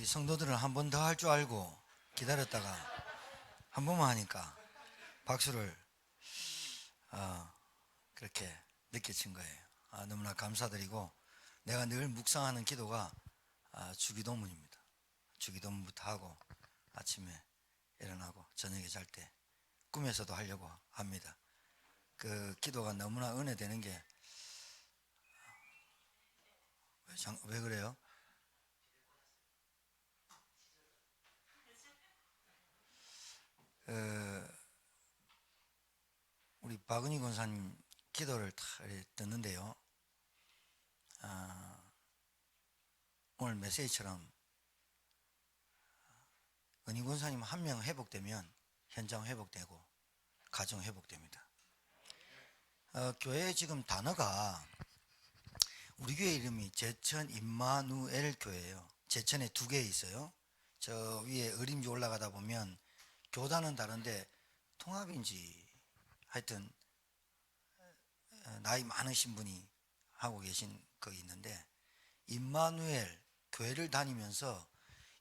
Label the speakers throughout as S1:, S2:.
S1: 우리 성도들은 한 번 더 할 줄 알고 기다렸다가 한 번만 하니까 박수를 그렇게 늦게 친 거예요. 너무나 감사드리고, 내가 늘 묵상하는 기도가 주기도문입니다. 주기도문부터 하고 아침에 일어나고 저녁에 잘 때 꿈에서도 하려고 합니다. 그 기도가 너무나 은혜되는 게, 왜 그래요? 우리 박은희 권사님 기도를 다 듣는데요. 오늘 메시지처럼 은희 권사님 한 명 회복되면 현장 회복되고 가정 회복됩니다. 교회 지금 단어가, 우리 교회 이름이 제천 임마누엘 교회예요. 제천에 2개 있어요. 저 위에 어림지 올라가다 보면 교단은 다른데 통합인지 하여튼 나이 많으신 분이 하고 계신 거 있는데, 임마누엘 교회를 다니면서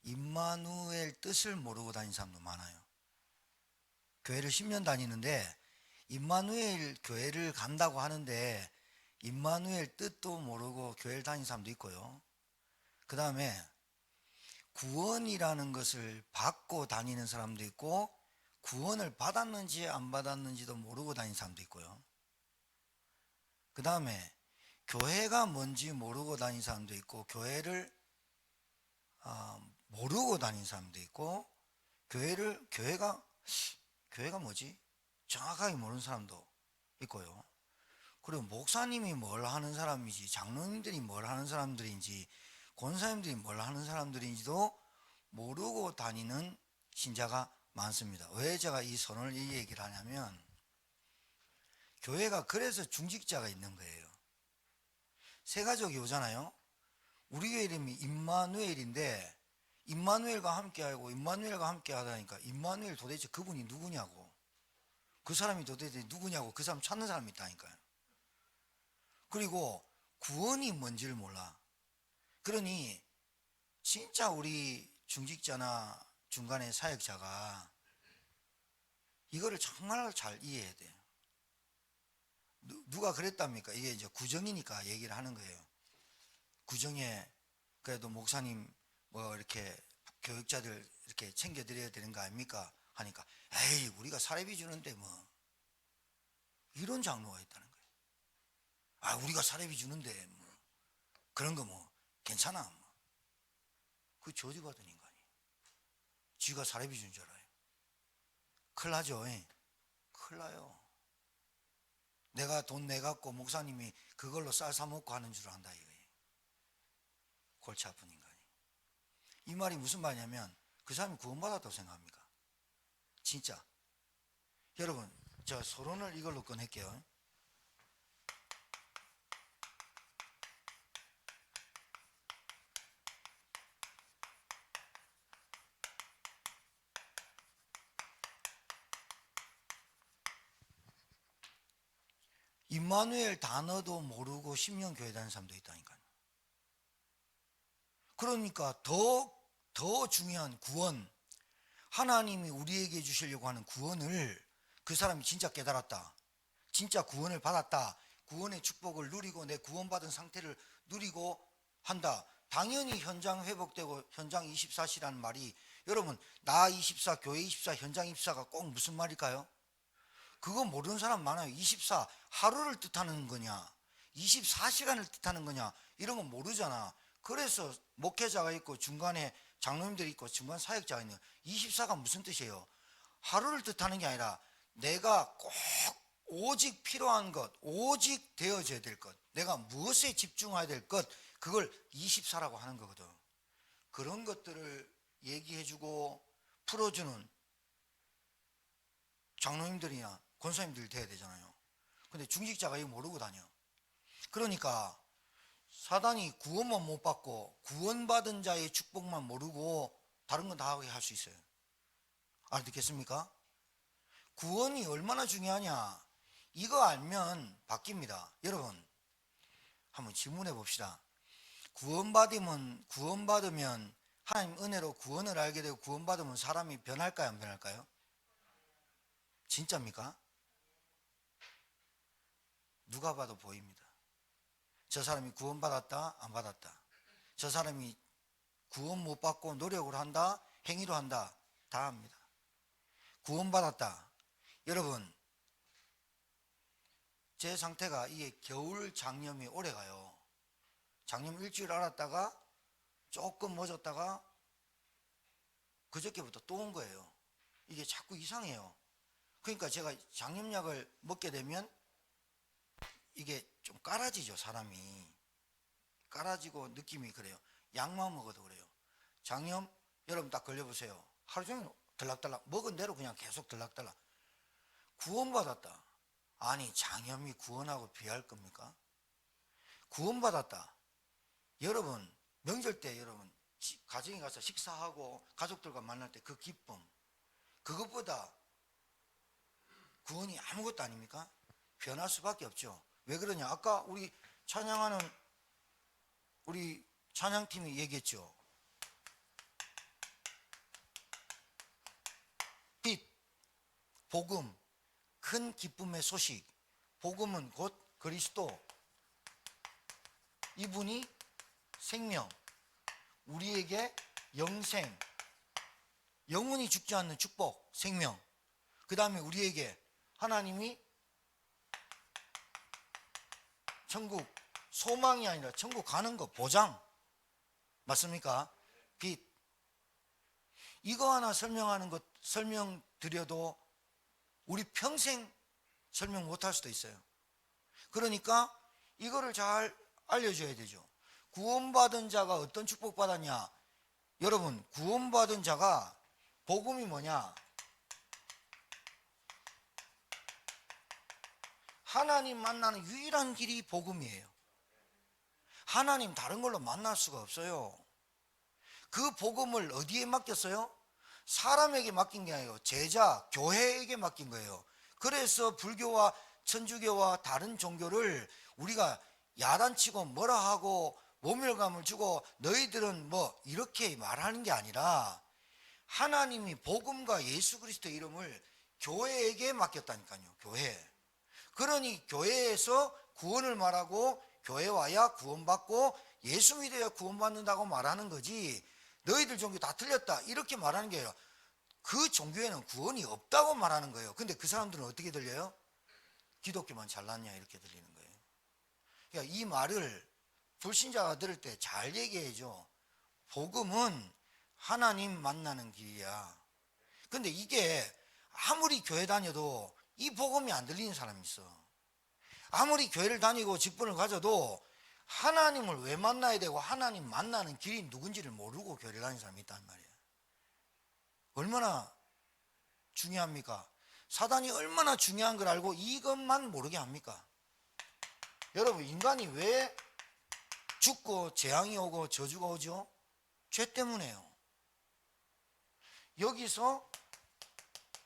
S1: 임마누엘 뜻을 모르고 다니는 사람도 많아요. 교회를 10년 다니는데 임마누엘 교회를 간다고 하는데 임마누엘 뜻도 모르고 교회를 다니는 사람도 있고요. 그 다음에 구원이라는 것을 받고 다니는 사람도 있고, 구원을 받았는지 안 받았는지도 모르고 다니는 사람도 있고요. 그 다음에 교회가 뭔지 모르고 다니는 사람도 있고, 교회를 모르고 다니는 사람도 있고, 교회가 뭐지? 정확하게 모르는 사람도 있고요. 그리고 목사님이 뭘 하는 사람인지, 장로님들이 뭘 하는 사람들인지, 권사님들이 뭘 하는 사람들인지도 모르고 다니는 신자가 많습니다. 왜 제가 이 선언을 이 얘기를 하냐면, 교회가 그래서 중직자가 있는 거예요. 세 가족이 오잖아요. 우리 교회 이름이 임마누엘인데, 임마누엘과 함께하고 임마누엘과 함께 하다니까 임마누엘 도대체 그분이 누구냐고, 그 사람이 도대체 누구냐고, 그 사람 찾는 사람이 있다니까요. 그리고 구원이 뭔지를 몰라. 그러니 진짜 우리 중직자나 중간의 사역자가 이거를 정말 잘 이해해야 돼요. 누가 그랬답니까? 이게 이제 구정이니까 얘기를 하는 거예요. 구정에 그래도 목사님 뭐 이렇게 교육자들 이렇게 챙겨드려야 되는 거 아닙니까? 하니까, 에이, 우리가 사례비 주는데 뭐, 이런 장로가 있다는 거예요. 우리가 사례비 주는데 뭐 그런 거 뭐 괜찮아 뭐. 그 저주받은 인간이 지가 사례비 준 줄 알아요. 큰일 나죠. 큰일 나요. 내가 돈 내갖고 목사님이 그걸로 쌀 사먹고 하는 줄 안다 이거예요. 골치 아픈 인간이. 이 말이 무슨 말이냐면, 그 사람이 구원받았다고 생각합니까? 진짜. 여러분, 저 서론을 이걸로 꺼낼게요. 임마누엘 단어도 모르고 10년 교회 다니는 사람도 있다니까요. 그러니까 더 중요한 구원, 하나님이 우리에게 주시려고 하는 구원을 그 사람이 진짜 깨달았다, 진짜 구원을 받았다, 구원의 축복을 누리고 내 구원받은 상태를 누리고 한다, 당연히 현장 회복되고 현장 24시라는 말이, 여러분, 나 24, 교회 24, 현장 24가 꼭 무슨 말일까요? 그거 모르는 사람 많아요. 24, 하루를 뜻하는 거냐, 24시간을 뜻하는 거냐, 이런 거 모르잖아. 그래서 목회자가 있고 중간에 장로님들이 있고 중간 사역자가 있는, 24가 무슨 뜻이에요? 하루를 뜻하는 게 아니라 내가 꼭 오직 필요한 것, 오직 되어져야 될 것, 내가 무엇에 집중해야 될 것, 그걸 24라고 하는 거거든. 그런 것들을 얘기해주고 풀어주는 장로님들이나 권사님들이 돼야 되잖아요. 근데 중직자가 이거 모르고 다녀. 그러니까 사단이 구원만 못 받고 구원받은 자의 축복만 모르고 다른 건 다 하게 할 수 있어요. 알아듣겠습니까? 구원이 얼마나 중요하냐, 이거 알면 바뀝니다. 여러분, 한번 질문해 봅시다. 구원받으면 하나님 은혜로 구원을 알게 되고 구원받으면 사람이 변할까요, 안 변할까요? 진짜입니까? 누가 봐도 보입니다. 저 사람이 구원받았다, 안 받았다. 저 사람이 구원 못 받고 노력을 한다, 행위로 한다, 다 합니다. 구원받았다. 여러분, 제 상태가 이게 겨울 장염이 오래 가요. 장염 일주일 앓았다가 조금 멎었다가 그저께부터 또 온 거예요. 이게 자꾸 이상해요. 그러니까 제가 장염약을 먹게 되면 이게 좀 깔아지죠. 사람이 깔아지고 느낌이 그래요. 약만 먹어도 그래요. 장염 여러분 딱 걸려보세요. 하루 종일 들락달락 먹은 대로 그냥 계속 들락달락. 구원받았다. 아니 장염이 구원하고 비할 겁니까? 구원받았다. 여러분 명절 때 여러분 가정에 가서 식사하고 가족들과 만날 때 그 기쁨, 그것보다 구원이 아무것도 아닙니까? 변할 수밖에 없죠. 왜 그러냐? 아까 우리 찬양하는 우리 찬양팀이 얘기했죠. 빛, 복음, 큰 기쁨의 소식. 복음은 곧 그리스도. 이분이 생명, 우리에게 영생, 영원히 죽지 않는 축복, 생명. 그 다음에 우리에게 하나님이 천국, 소망이 아니라 천국 가는 거 보장. 맞습니까? 빛. 이거 하나 설명드려도 우리 평생 설명 못할 수도 있어요. 그러니까 이거를 잘 알려줘야 되죠. 구원받은 자가 어떤 축복 받았냐? 여러분, 구원받은 자가 복음이 뭐냐? 하나님 만나는 유일한 길이 복음이에요. 하나님 다른 걸로 만날 수가 없어요. 그 복음을 어디에 맡겼어요? 사람에게 맡긴 게 아니에요. 제자, 교회에게 맡긴 거예요. 그래서 불교와 천주교와 다른 종교를 우리가 야단치고 뭐라 하고 모멸감을 주고 너희들은 뭐 이렇게 말하는 게 아니라 하나님이 복음과 예수 그리스도의 이름을 교회에게 맡겼다니까요. 교회. 그러니 교회에서 구원을 말하고 교회 와야 구원받고 예수 믿어야 구원받는다고 말하는 거지, 너희들 종교 다 틀렸다 이렇게 말하는 게 아니라 그 종교에는 구원이 없다고 말하는 거예요. 근데 그 사람들은 어떻게 들려요? 기독교만 잘났냐 이렇게 들리는 거예요. 그러니까 이 말을 불신자가 들을 때 잘 얘기해야죠. 복음은 하나님 만나는 길이야. 근데 이게 아무리 교회 다녀도 이 복음이 안 들리는 사람이 있어. 아무리 교회를 다니고 직분을 가져도 하나님을 왜 만나야 되고 하나님 만나는 길이 누군지를 모르고 교회를 다니는 사람이 있단 말이에요. 얼마나 중요합니까? 사단이 얼마나 중요한 걸 알고 이것만 모르게 합니까? 여러분, 인간이 왜 죽고 재앙이 오고 저주가 오죠? 죄 때문에요. 여기서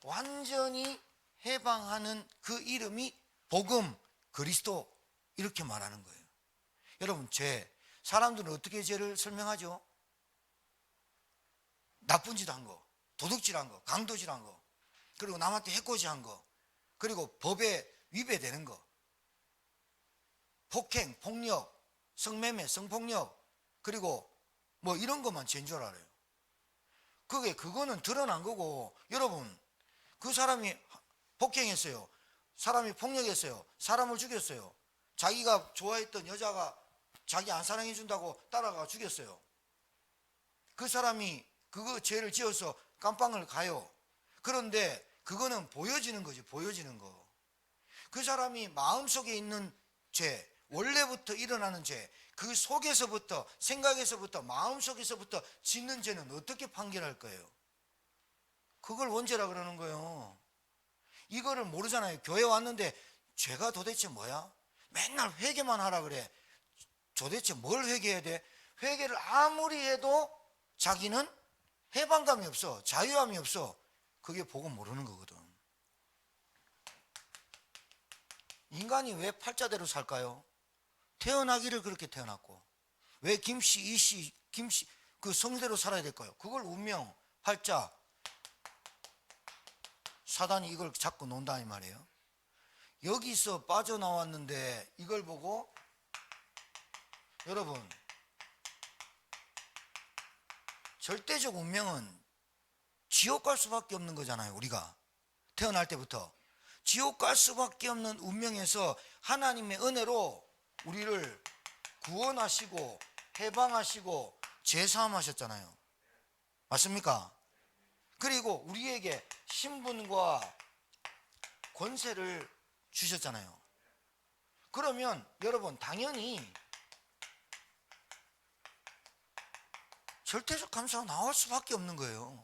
S1: 완전히 해방하는 그 이름이 복음, 그리스도 이렇게 말하는 거예요. 여러분, 죄, 사람들은 어떻게 죄를 설명하죠? 나쁜 짓 한 거, 도둑질한 거, 강도질한 거, 그리고 남한테 해코지한 거, 그리고 법에 위배되는 거, 폭행, 폭력, 성매매, 성폭력, 그리고 뭐 이런 것만 죄인 줄 알아요. 그거는 드러난 거고, 여러분, 그 사람이 폭행했어요. 사람이 폭력했어요. 사람을 죽였어요. 자기가 좋아했던 여자가 자기 안 사랑해준다고 따라가 죽였어요. 그 사람이 그거 죄를 지어서 감방을 가요. 그런데 그거는 보여지는 거지, 보여지는 거. 그 사람이 마음속에 있는 죄, 원래부터 일어나는 죄, 그 속에서부터, 생각에서부터, 마음속에서부터 짓는 죄는 어떻게 판결할 거예요? 그걸 원죄라 그러는 거예요. 이거를 모르잖아요. 교회 왔는데 죄가 도대체 뭐야? 맨날 회개만 하라 그래. 도대체 뭘 회개해야 돼? 회개를 아무리 해도 자기는 해방감이 없어. 자유함이 없어. 그게 복음 모르는 거거든. 인간이 왜 팔자대로 살까요? 태어나기를 그렇게 태어났고. 왜 김씨, 이씨, 김씨, 그 성대로 살아야 될 거예요. 그걸 운명, 활자, 사단이 이걸 잡고 논다 이 말이에요. 여기서 빠져나왔는데 이걸 보고 여러분, 절대적 운명은 지옥 갈 수밖에 없는 거잖아요. 우리가 태어날 때부터 지옥 갈 수밖에 없는 운명에서 하나님의 은혜로 우리를 구원하시고 해방하시고 제사함하셨잖아요. 맞습니까? 그리고 우리에게 신분과 권세를 주셨잖아요. 그러면 여러분, 당연히 절대적 감사가 나올 수밖에 없는 거예요.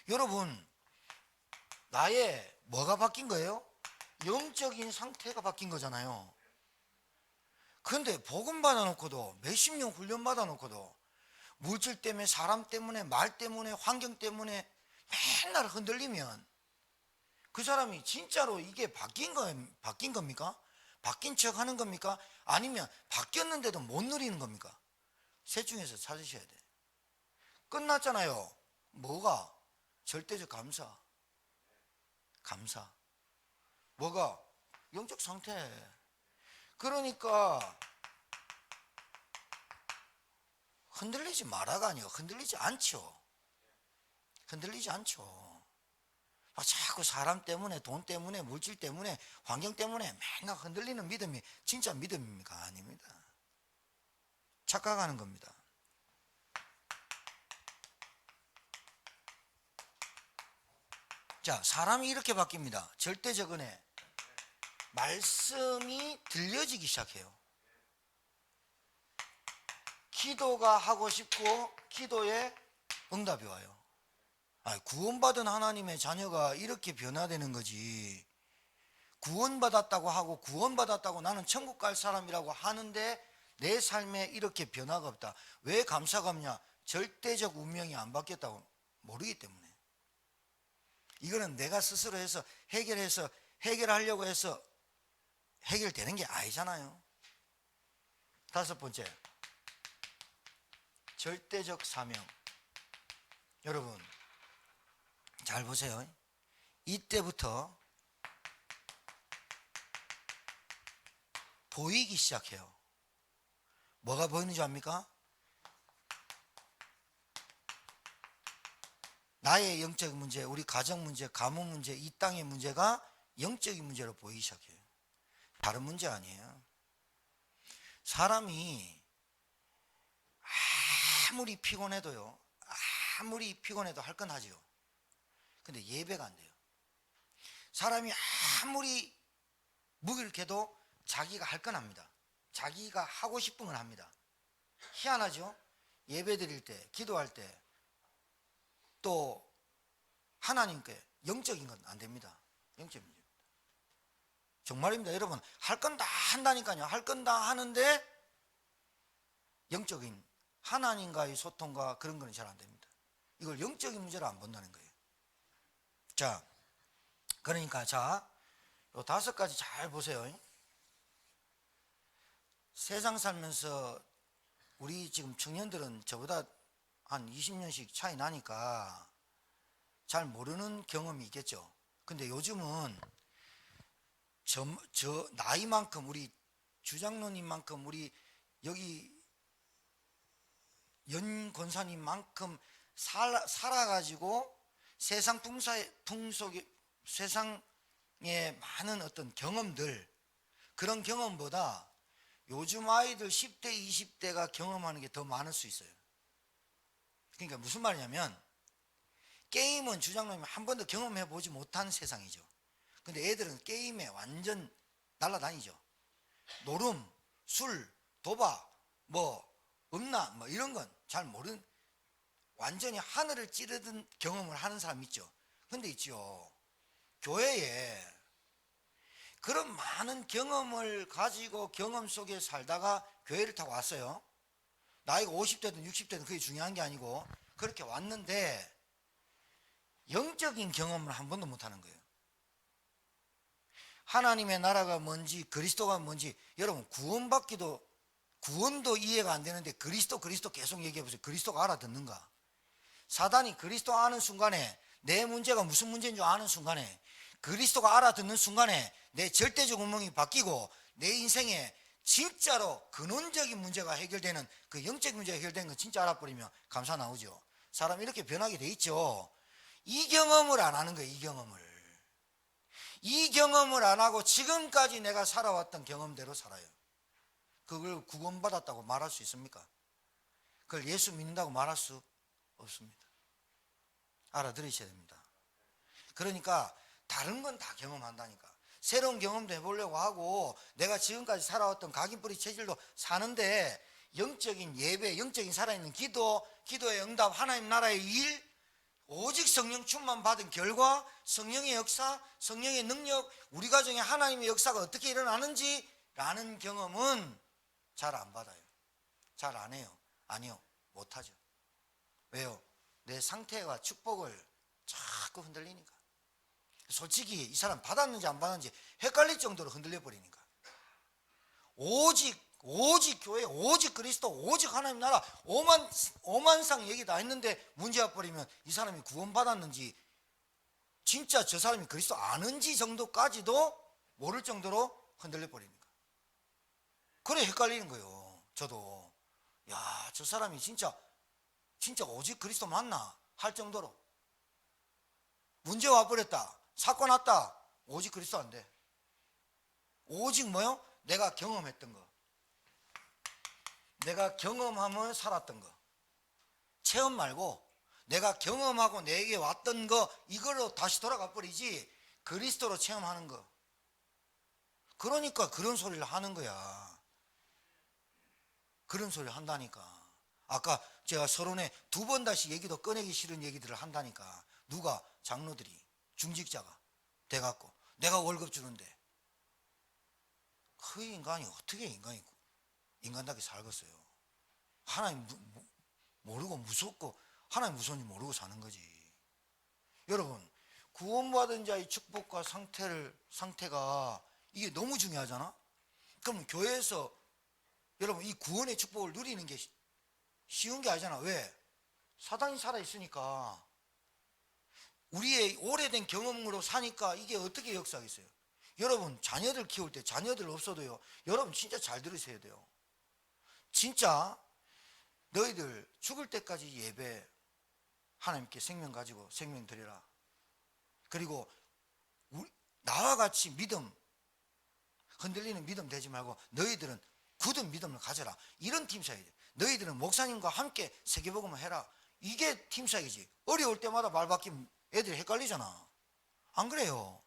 S1: 여러분, 나의 뭐가 바뀐 거예요? 영적인 상태가 바뀐 거잖아요. 그런데 복음 받아놓고도, 몇십 년 훈련 받아놓고도 물질 때문에, 사람 때문에, 말 때문에, 환경 때문에 맨날 흔들리면 그 사람이 진짜로 이게 바뀐 겁니까? 바뀐 척 하는 겁니까? 아니면 바뀌었는데도 못 누리는 겁니까? 셋 중에서 찾으셔야 돼. 끝났잖아요. 뭐가? 절대적 감사. 감사. 뭐가? 영적 상태. 그러니까 흔들리지 마라가 아니요. 흔들리지 않죠. 흔들리지 않죠. 자꾸 사람 때문에, 돈 때문에, 물질 때문에, 환경 때문에 맨날 흔들리는 믿음이 진짜 믿음입니까? 아닙니다. 착각하는 겁니다. 자, 사람이 이렇게 바뀝니다. 절대적 은혜. 말씀이 들려지기 시작해요. 기도가 하고 싶고 기도에 응답이 와요. 구원받은 하나님의 자녀가 이렇게 변화되는 거지. 구원받았다고 하고 구원받았다고 나는 천국 갈 사람이라고 하는데 내 삶에 이렇게 변화가 없다. 왜 감사가 없냐? 절대적 운명이 안 바뀌었다고 모르기 때문에. 이거는 내가 스스로 해서 해결하려고 해서 해결되는 게 아니잖아요. 다섯 번째, 절대적 사명. 여러분 잘 보세요. 이때부터 보이기 시작해요. 뭐가 보이는 줄 압니까? 나의 영적 문제, 우리 가정 문제, 가문 문제, 이 땅의 문제가 영적인 문제로 보이기 시작해요. 다른 문제 아니에요. 사람이 아무리 피곤해도 할 건 하지요. 근데 예배가 안 돼요. 사람이 아무리 무기력해도 자기가 할 건 합니다. 자기가 하고 싶은 건 합니다. 희한하죠? 예배 드릴 때, 기도할 때, 또 하나님께 영적인 건 안 됩니다. 영적인 문제입니다. 정말입니다. 여러분, 할 건 다 한다니까요. 할 건 다 하는데 영적인 하나님과의 소통과 그런 거는 잘 안 됩니다. 이걸 영적인 문제로 안 본다는 거예요. 자, 그러니까 요 다섯 가지 잘 보세요. 세상 살면서 우리 지금 청년들은 저보다 한 20년씩 차이 나니까 잘 모르는 경험이 있겠죠. 근데 요즘은 저 나이만큼, 우리 주장로님만큼, 우리 여기 연 권사님만큼 살아가지고 세상에 많은 어떤 경험들, 그런 경험보다 요즘 아이들 10대, 20대가 경험하는 게 더 많을 수 있어요. 그러니까 무슨 말이냐면, 게임은 주장로님이 한 번도 경험해 보지 못한 세상이죠. 근데 애들은 게임에 완전 날아다니죠. 노름, 술, 도박, 음란, 이런 건 잘 모르는, 완전히 하늘을 찌르던 경험을 하는 사람 있죠. 근데 있죠, 교회에 그런 많은 경험을 가지고 경험 속에 살다가 교회를 타고 왔어요. 나이가 50대든 60대든 그게 중요한 게 아니고 그렇게 왔는데 영적인 경험을 한 번도 못 하는 거예요. 하나님의 나라가 뭔지, 그리스도가 뭔지, 여러분 구원도 이해가 안 되는데 그리스도 계속 얘기해 보세요. 그리스도가 알아듣는가? 사단이 그리스도 아는 순간에, 내 문제가 무슨 문제인 줄 아는 순간에, 그리스도가 알아듣는 순간에 내 절대적 운명이 바뀌고 내 인생에 진짜로 근원적인 문제가 해결되는, 그 영적 문제가 해결되는 건 진짜 알아버리면 감사 나오죠. 사람이 이렇게 변하게 돼 있죠. 이 경험을 안 하는 거예요. 이 경험을 안 하고 지금까지 내가 살아왔던 경험대로 살아요. 그걸 구원받았다고 말할 수 있습니까? 그걸 예수 믿는다고 말할 수 없습니다. 알아들으셔야 됩니다. 그러니까 다른 건 다 경험한다니까. 새로운 경험도 해보려고 하고 내가 지금까지 살아왔던 각인뿌리 체질로 사는데, 영적인 예배, 영적인 살아있는 기도, 기도의 응답, 하나님 나라의 일, 오직 성령 충만 받은 결과, 성령의 역사, 성령의 능력, 우리 가정에 하나님의 역사가 어떻게 일어나는지 라는 경험은 잘 안 받아요. 잘 안 해요. 아니요, 못하죠. 왜요? 내 상태와 축복을 자꾸 흔들리니까. 솔직히 이 사람 받았는지 안 받았는지 헷갈릴 정도로 흔들려 버리니까. 오직 교회, 오직 그리스도, 오직 하나님 나라, 오만상 얘기 다 했는데 문제 와버리면 이 사람이 구원받았는지, 진짜 저 사람이 그리스도 아는지 정도까지도 모를 정도로 흔들려 버리니까. 그래 헷갈리는 거예요. 저도 야, 저 사람이 진짜 오직 그리스도 맞나 할 정도로 문제 와버렸다, 사건 왔다, 오직 그리스도 안 돼. 오직 뭐요? 내가 경험했던 거, 내가 경험하며 살았던 거, 체험 말고 내가 경험하고 내게 왔던 거, 이걸로 다시 돌아가 버리지 그리스도로 체험하는 거. 그러니까 그런 소리를 하는 거야. 그런 소리를 한다니까. 아까 제가 서론에 2번 다시 얘기도 꺼내기 싫은 얘기들을 한다니까. 누가? 장로들이, 중직자가 돼갖고 내가 월급 주는데. 그 인간이 어떻게 인간답게 살겠어요? 하나님 모르고 무섭고 하나님 무서운지 모르고 사는 거지. 여러분, 구원받은 자의 축복과 상태가 이게 너무 중요하잖아. 그럼 교회에서 여러분 이 구원의 축복을 누리는 게 쉬운 게 아니잖아. 왜? 사단이 살아있으니까. 우리의 오래된 경험으로 사니까 이게 어떻게 역사하겠어요? 여러분 자녀들 키울 때, 자녀들 없어도요, 여러분 진짜 잘 들으셔야 돼요. 진짜 너희들 죽을 때까지 예배, 하나님께 생명 가지고 생명 드리라. 그리고 나와 같이 믿음, 흔들리는 믿음 되지 말고 너희들은 굳은 믿음을 가져라. 이런 팀사이지. 너희들은 목사님과 함께 세계복음을 해라. 이게 팀사이지. 어려울 때마다 말 바뀌면 애들이 헷갈리잖아. 안 그래요?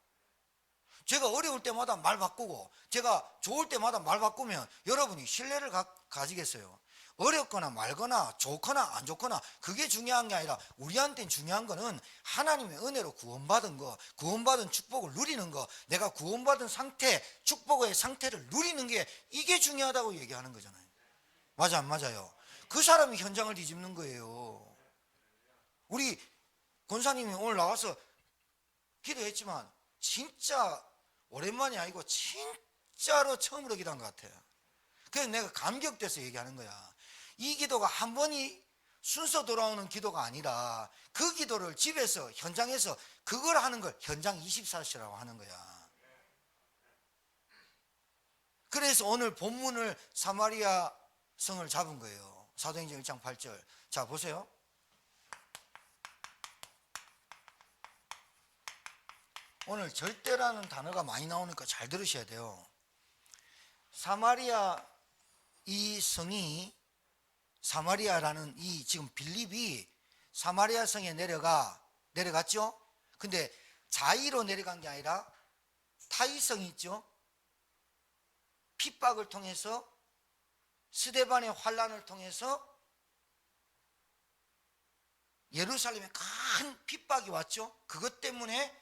S1: 제가 어려울 때마다 말 바꾸고 제가 좋을 때마다 말 바꾸면 여러분이 신뢰를 가지겠어요? 어렵거나 말거나 좋거나 안 좋거나 그게 중요한 게 아니라, 우리한테는 중요한 거는 하나님의 은혜로 구원받은 거, 구원받은 축복을 누리는 거, 내가 구원받은 상태, 축복의 상태를 누리는 게, 이게 중요하다고 얘기하는 거잖아요. 맞아 안 맞아요? 그 사람이 현장을 뒤집는 거예요. 우리 권사님이 오늘 나와서 기도했지만 진짜 오랜만이 아니고 진짜로 처음으로 기도한 것 같아요. 그래서 내가 감격돼서 얘기하는 거야. 이 기도가 한 번이 순서 돌아오는 기도가 아니라 그 기도를 집에서, 현장에서 그걸 하는 걸 현장 24시라고 하는 거야. 그래서 오늘 본문을 사마리아 성을 잡은 거예요. 사도행전 1장 8절. 자 보세요. 오늘 절대라는 단어가 많이 나오니까 잘 들으셔야 돼요. 사마리아, 이 성이, 사마리아라는 이 지금 빌립이 사마리아 성에 내려갔죠. 근데 자의로 내려간 게 아니라 타의성이 있죠. 핍박을 통해서, 스데반의 환란을 통해서 예루살렘에 큰 핍박이 왔죠. 그것 때문에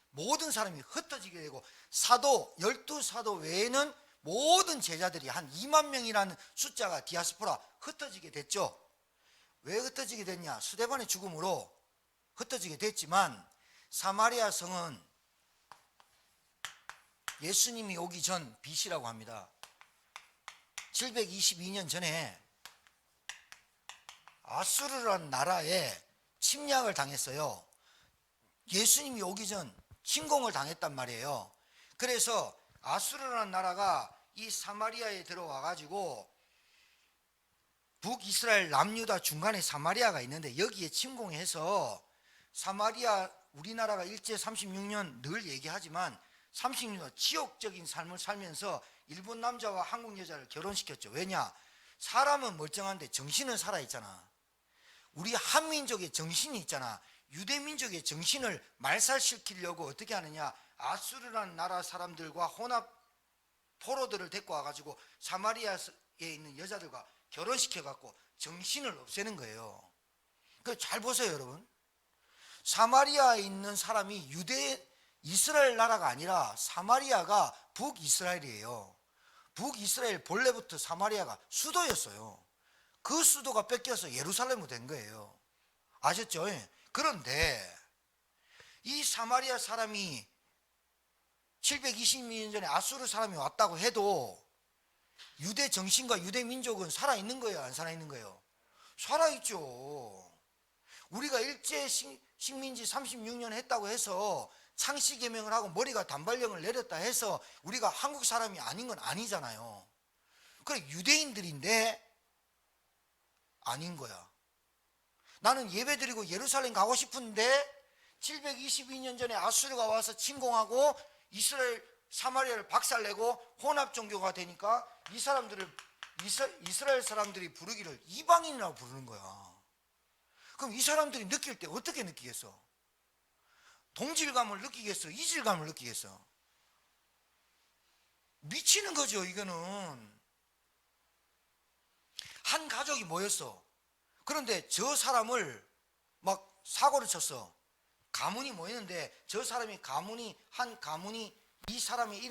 S1: 모든 사람이 흩어지게 되고, 사도, 12사도 외에는 모든 제자들이 한 2만 명이라는 숫자가 디아스포라 흩어지게 됐죠. 왜 흩어지게 됐냐? 스데반의 죽음으로 흩어지게 됐지만, 사마리아 성은 예수님이 오기 전 BC라고 합니다. 722년 전에 아수르라는 나라에 침략을 당했어요. 예수님이 오기 전 침공을 당했단 말이에요. 그래서 아수르라는 나라가 이 사마리아에 들어와 가지고 북이스라엘 남유다 중간에 사마리아가 있는데 여기에 침공해서 사마리아, 우리나라가 일제 36년 늘 얘기하지만 36년 지옥적인 삶을 살면서 일본 남자와 한국 여자를 결혼시켰죠. 왜냐? 사람은 멀쩡한데 정신은 살아있잖아. 우리 한민족의 정신이 있잖아. 유대민족의 정신을 말살시키려고 어떻게 하느냐? 아수르라는 나라 사람들과 혼합 포로들을 데리고 와가지고 사마리아에 있는 여자들과 결혼시켜갖고 정신을 없애는 거예요. 잘 보세요, 여러분. 사마리아에 있는 사람이 이스라엘 나라가 아니라 사마리아가 북이스라엘이에요. 북이스라엘 본래부터 사마리아가 수도였어요. 그 수도가 뺏겨서 예루살렘으로 된 거예요. 아셨죠? 그런데 이 사마리아 사람이 722년 전에 아수르 사람이 왔다고 해도 유대 정신과 유대 민족은 살아있는 거예요, 안 살아있는 거예요? 살아있죠. 우리가 일제 식민지 36년 했다고 해서 창씨개명을 하고 머리가 단발령을 내렸다 해서 우리가 한국 사람이 아닌 건 아니잖아요. 그래, 유대인들인데 아닌 거야. 나는 예배드리고 예루살렘 가고 싶은데 722년 전에 아수르가 와서 침공하고 사마리아를 박살내고 혼합 종교가 되니까 이스라엘 사람들이 부르기를 이방인이라고 부르는 거야. 그럼 이 사람들이 느낄 때 어떻게 느끼겠어? 동질감을 느끼겠어? 이질감을 느끼겠어? 미치는 거죠. 이거는 한 가족이 모였어. 그런데 저 사람을 막 사고를 쳤어. 가문이 모였는데 저 사람이 한 가문이 이 사람의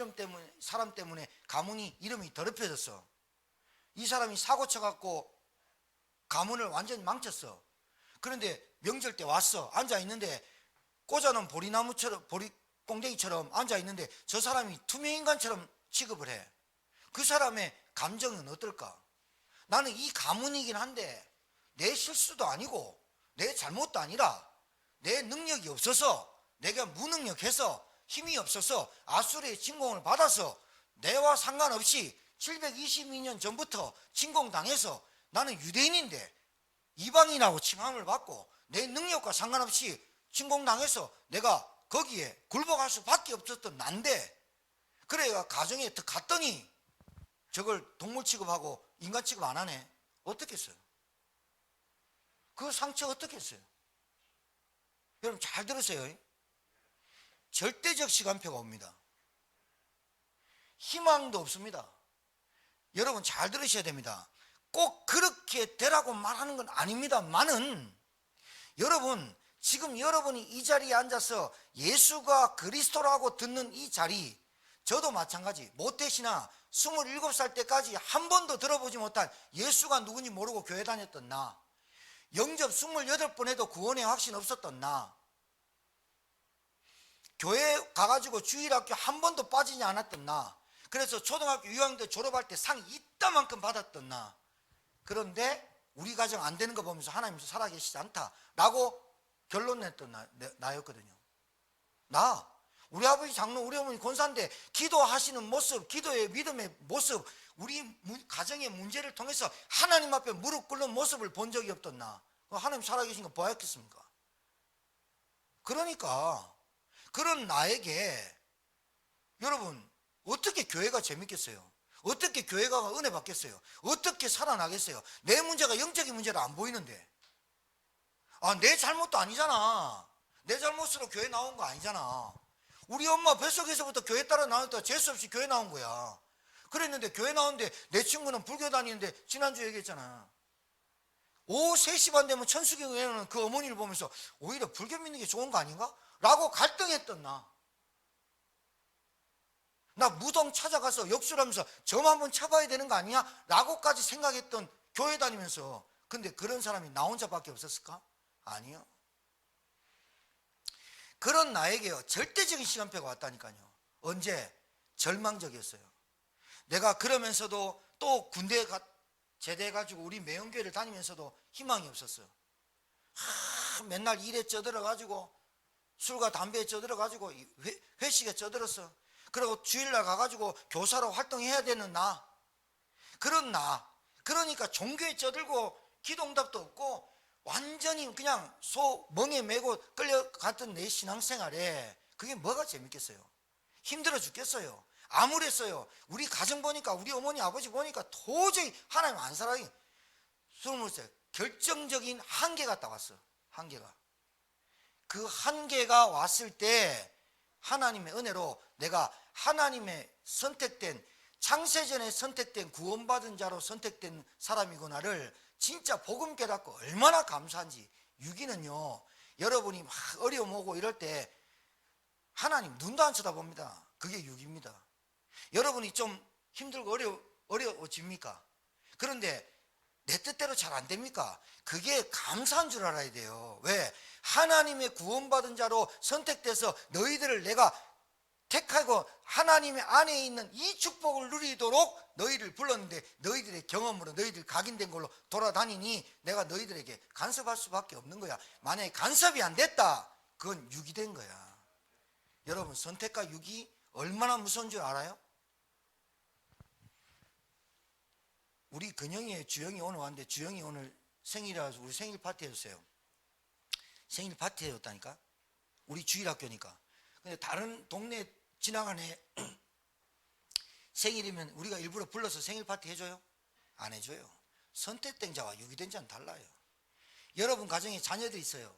S1: 사람 때문에 가문이 이름이 더럽혀졌어. 이 사람이 사고 쳐갖고 가문을 완전히 망쳤어. 그런데 명절 때 왔어. 앉아있는데 꽂아놓은 보리꽁댕이처럼 앉아있는데 저 사람이 투명인간처럼 취급을 해. 그 사람의 감정은 어떨까? 나는 이 가문이긴 한데 내 실수도 아니고 내 잘못도 아니라 내 능력이 없어서, 내가 무능력해서 힘이 없어서 아수르의 침공을 받아서 내와 상관없이 722년 전부터 침공당해서 나는 유대인인데 이방인하고 침함을 받고 내 능력과 상관없이 침공당해서 내가 거기에 굴복할 수밖에 없었던 난데, 그래야 가정에 더 갔더니 저걸 동물 취급하고 인간 취급 안 하네. 어떻겠어요? 그 상처 어떻겠어요? 여러분 잘 들으세요. 절대적 시간표가 옵니다. 희망도 없습니다. 여러분 잘 들으셔야 됩니다. 꼭 그렇게 되라고 말하는 건 아닙니다만은, 여러분 지금 여러분이 이 자리에 앉아서 예수가 그리스도라고 듣는 이 자리, 저도 마찬가지. 모태시나 27살 때까지 한 번도 들어보지 못한, 예수가 누군지 모르고 교회 다녔던 나, 영접 28번 해도 구원의 확신 없었던 나, 교회 가가지고 주일학교 한 번도 빠지지 않았던 나, 그래서 초등학교 6학년 때 졸업할 때 상 이따만큼 받았던 나, 그런데 우리 가정 안 되는 거 보면서 하나님께서 살아계시지 않다라고 결론 냈던 나였거든요. 우리 아버지 장로, 우리 어머니 권사인데 기도하시는 모습, 기도의 믿음의 모습, 우리 가정의 문제를 통해서 하나님 앞에 무릎 꿇는 모습을 본 적이 없던 나, 하나님 살아계신 거 보았겠습니까? 그러니까 그런 나에게 여러분 어떻게 교회가 재밌겠어요? 어떻게 교회가 은혜 받겠어요? 어떻게 살아나겠어요? 내 문제가 영적인 문제로 안 보이는데, 내 잘못도 아니잖아. 내 잘못으로 교회 나온 거 아니잖아. 우리 엄마 뱃속에서부터 교회 따라 나왔다 재수 없이 교회 나온 거야. 그랬는데 교회 나오는데 내 친구는 불교 다니는데, 지난주에 얘기했잖아. 오후 3시 반 되면 천수경에는 그 어머니를 보면서 오히려 불교 믿는 게 좋은 거 아닌가? 라고 갈등했던 나 무덤 찾아가서 역술하면서 점 한번 쳐봐야 되는 거 아니야? 라고까지 생각했던 교회 다니면서. 근데 그런 사람이 나 혼자밖에 없었을까? 아니요. 그런 나에게요 절대적인 시간표가 왔다니까요. 언제? 절망적이었어요. 내가 그러면서도 또 군대 제대해가지고 우리 매형교회를 다니면서도 희망이 없었어요. 맨날 일에 쪄들어가지고 술과 담배에 쪄들어가지고 회식에 쪄들었어. 그리고 주일날 가가지고 교사로 활동해야 되는 그런 그러니까 종교에 쪄들고 기도응답도 없고 완전히 그냥 멍에 메고 끌려갔던 내 신앙생활에 그게 뭐가 재밌겠어요? 힘들어 죽겠어요. 암울했어요. 우리 가정 보니까, 우리 어머니 아버지 보니까 도저히 하나님 안 살아요. 스물세 결정적인 한계가 딱 왔어. 한계가. 그 한계가 왔을 때 하나님의 은혜로 내가 하나님의 선택된, 창세전에 선택된 구원받은 자로 선택된 사람이구나를 진짜 복음 깨닫고 얼마나 감사한지. 유기는요, 여러분이 막 어려움 오고 이럴 때 하나님 눈도 안 쳐다봅니다. 그게 유기입니다. 여러분이 좀 힘들고 어려워집니까? 그런데 내 뜻대로 잘 안 됩니까? 그게 감사한 줄 알아야 돼요. 왜? 하나님의 구원받은 자로 선택돼서 너희들을 내가 택하고 하나님의 안에 있는 이 축복을 누리도록 너희를 불렀는데 너희들의 경험으로 너희들 각인된 걸로 돌아다니니 내가 너희들에게 간섭할 수밖에 없는 거야. 만약에 간섭이 안 됐다, 그건 유기된 거야. 여러분, 선택과 유기 얼마나 무서운 줄 알아요? 우리 근영이의 주영이 오늘 왔는데, 주영이 오늘 생일이라서 우리 생일 파티 해줬어요. 생일 파티 해줬다니까? 우리 주일학교니까. 근데 다른 동네 지나가네 생일이면 우리가 일부러 불러서 생일 파티 해줘요? 안 해줘요. 선택된 자와 유기된 자는 달라요. 여러분 가정에 자녀들이 있어요.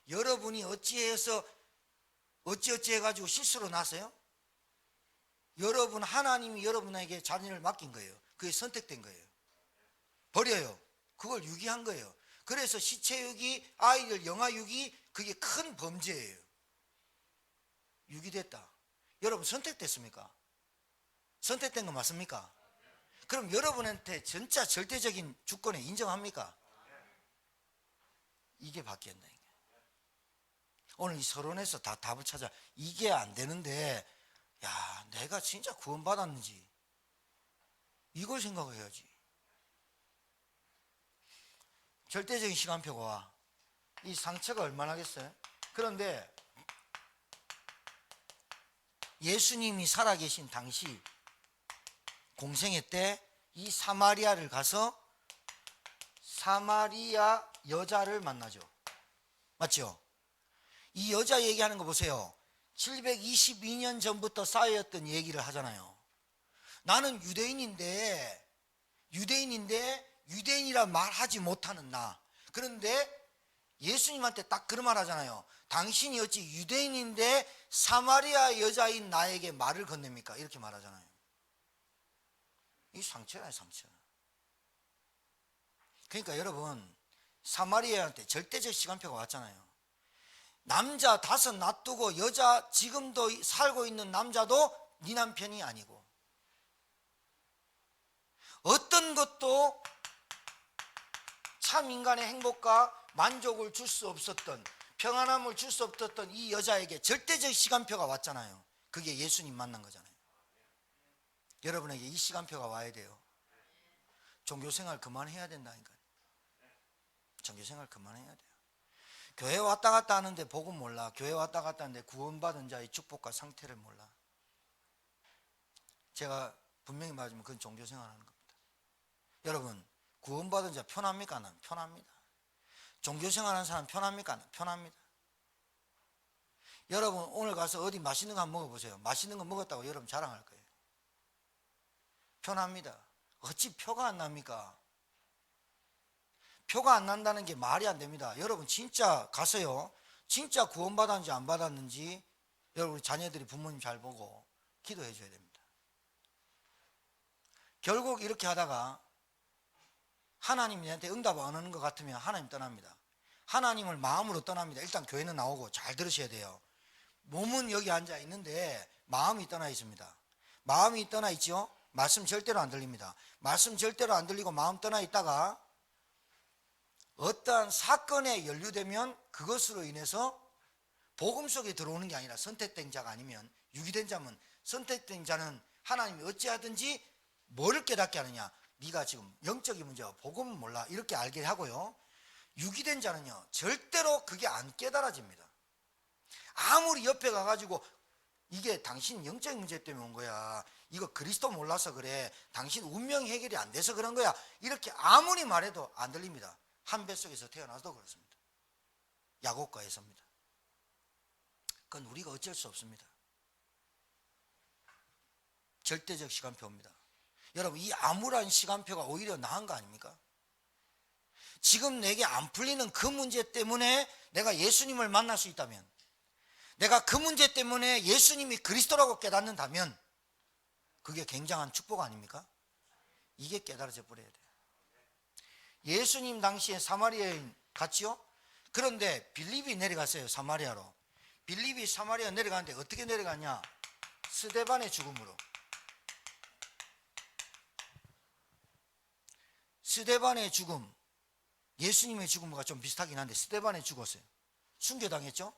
S1: 여러분이 어찌해서 해가지고 실수로 났어요? 여러분, 하나님이 여러분에게 자녀를 맡긴 거예요. 그게 선택된 거예요. 버려요. 그걸 유기한 거예요. 그래서 시체유기, 아이들 영아유기, 그게 큰 범죄예요. 유기됐다. 여러분 선택됐습니까? 선택된 거 맞습니까? 그럼 여러분한테 진짜 절대적인 주권에 인정합니까? 이게 바뀌었네. 오늘 이 서론에서 다 답을 찾아. 이게 안 되는데, 야, 내가 진짜 구원받았는지 이걸 생각해야지. 절대적인 시간표가 와. 이 상처가 얼마나 하겠어요? 그런데 예수님이 살아계신 당시 공생애 때 이 사마리아를 가서 사마리아 여자를 만나죠. 맞죠? 이 여자 얘기하는 거 보세요. 722년 전부터 쌓여있던 얘기를 하잖아요. 나는 유대인인데 유대인이라 말하지 못하는 나. 그런데 예수님한테 딱 그런 말 하잖아요. 당신이 어찌 유대인인데 사마리아 여자인 나에게 말을 건넵니까? 이렇게 말하잖아요. 이 상처야, 상처. 그러니까 여러분, 사마리아한테 절대적 시간표가 왔잖아요. 남자 5 놔두고 여자 지금도 살고 있는 남자도 네 남편이 아니고, 어떤 것도 참 인간의 행복과 만족을 줄 수 없었던, 평안함을 줄 수 없었던 이 여자에게 절대적 시간표가 왔잖아요. 그게 예수님 만난 거잖아요. 여러분에게 이 시간표가 와야 돼요. 종교생활 그만해야 된다니까요. 종교생활 그만해야 돼요. 교회 왔다 갔다 하는데 복음 몰라. 교회 왔다 갔다 하는데 구원받은 자의 축복과 상태를 몰라. 제가 분명히 말하지만 그건 종교생활 하는 겁니다. 여러분, 구원받은 자 편합니까? 난 편합니다. 종교생활 하는 사람 편합니까? 난 편합니다. 여러분 오늘 가서 어디 맛있는 거 한번 먹어보세요. 맛있는 거 먹었다고 여러분 자랑할 거예요. 편합니다. 어찌 표가 안 납니까? 표가 안 난다는 게 말이 안 됩니다. 여러분 진짜 가서요, 진짜 구원받았는지 안 받았는지 여러분 자녀들이 부모님 잘 보고 기도해 줘야 됩니다. 결국 이렇게 하다가 하나님이 내한테 응답 안 하는 것 같으면 하나님 떠납니다. 하나님을 마음으로 떠납니다. 일단 교회는 나오고, 잘 들으셔야 돼요. 몸은 여기 앉아 있는데 마음이 떠나 있습니다. 마음이 떠나 있죠? 말씀 절대로 안 들립니다. 말씀 절대로 안 들리고 마음 떠나 있다가 어떠한 사건에 연루되면 그것으로 인해서 복음 속에 들어오는 게 아니라, 선택된 자가 아니면, 유기된 자면, 선택된 자는 하나님이 어찌하든지 뭐를 깨닫게 하느냐? 네가 지금 영적인 문제와 복음은 몰라 이렇게 알게 하고요, 유기된 자는요 절대로 그게 안 깨달아집니다. 아무리 옆에 가가지고 이게 당신 영적인 문제 때문에 온 거야, 이거 그리스도 몰라서 그래, 당신 운명 해결이 안 돼서 그런 거야, 이렇게 아무리 말해도 안 들립니다. 한 뱃속에서 태어나도 그렇습니다. 야곱과에서입니다. 그건 우리가 어쩔 수 없습니다. 절대적 시간표입니다. 여러분, 이 암울한 시간표가 오히려 나은 거 아닙니까? 지금 내게 안 풀리는 그 문제 때문에 내가 예수님을 만날 수 있다면, 내가 그 문제 때문에 예수님이 그리스도라고 깨닫는다면 그게 굉장한 축복 아닙니까? 이게 깨달아져 버려야 돼요. 예수님 당시에 사마리아 여인 갔지요? 그런데 빌립이 내려갔어요. 사마리아로. 빌립이 사마리아 내려가는데 어떻게 내려가냐? 스데반의 죽음으로. 스데반의 죽음, 예수님의 죽음과 좀 비슷하긴 한데 스데반에 죽었어요. 순교당했죠?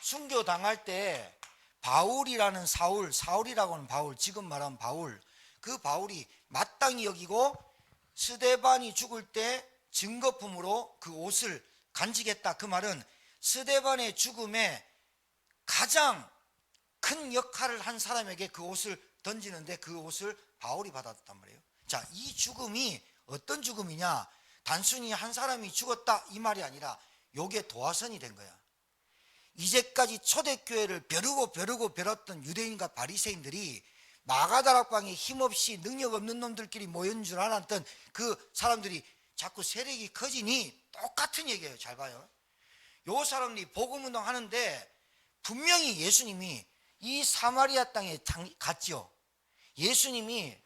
S1: 순교당할 때 바울이라는 사울이라고 하는 바울, 지금 말하는 바울, 그 바울이 마땅히 여기고 스데반이 죽을 때 증거품으로 그 옷을 간직했다. 그 말은 스데반의 죽음에 가장 큰 역할을 한 사람에게 그 옷을 던지는데 그 옷을 바울이 받았단 말이에요. 자, 이 죽음이 어떤 죽음이냐? 단순히 한 사람이 죽었다 이 말이 아니라 요게 도화선이 된 거야. 이제까지 초대교회를 벼르던 유대인과 바리새인들이 마가다락방에 힘없이 능력 없는 놈들끼리 모인 줄 알았던 그 사람들이 자꾸 세력이 커지니 똑같은 얘기예요. 잘 봐요. 요 사람들이 복음운동 하는데 분명히 예수님이 이 사마리아 땅에 갔죠. 예수님이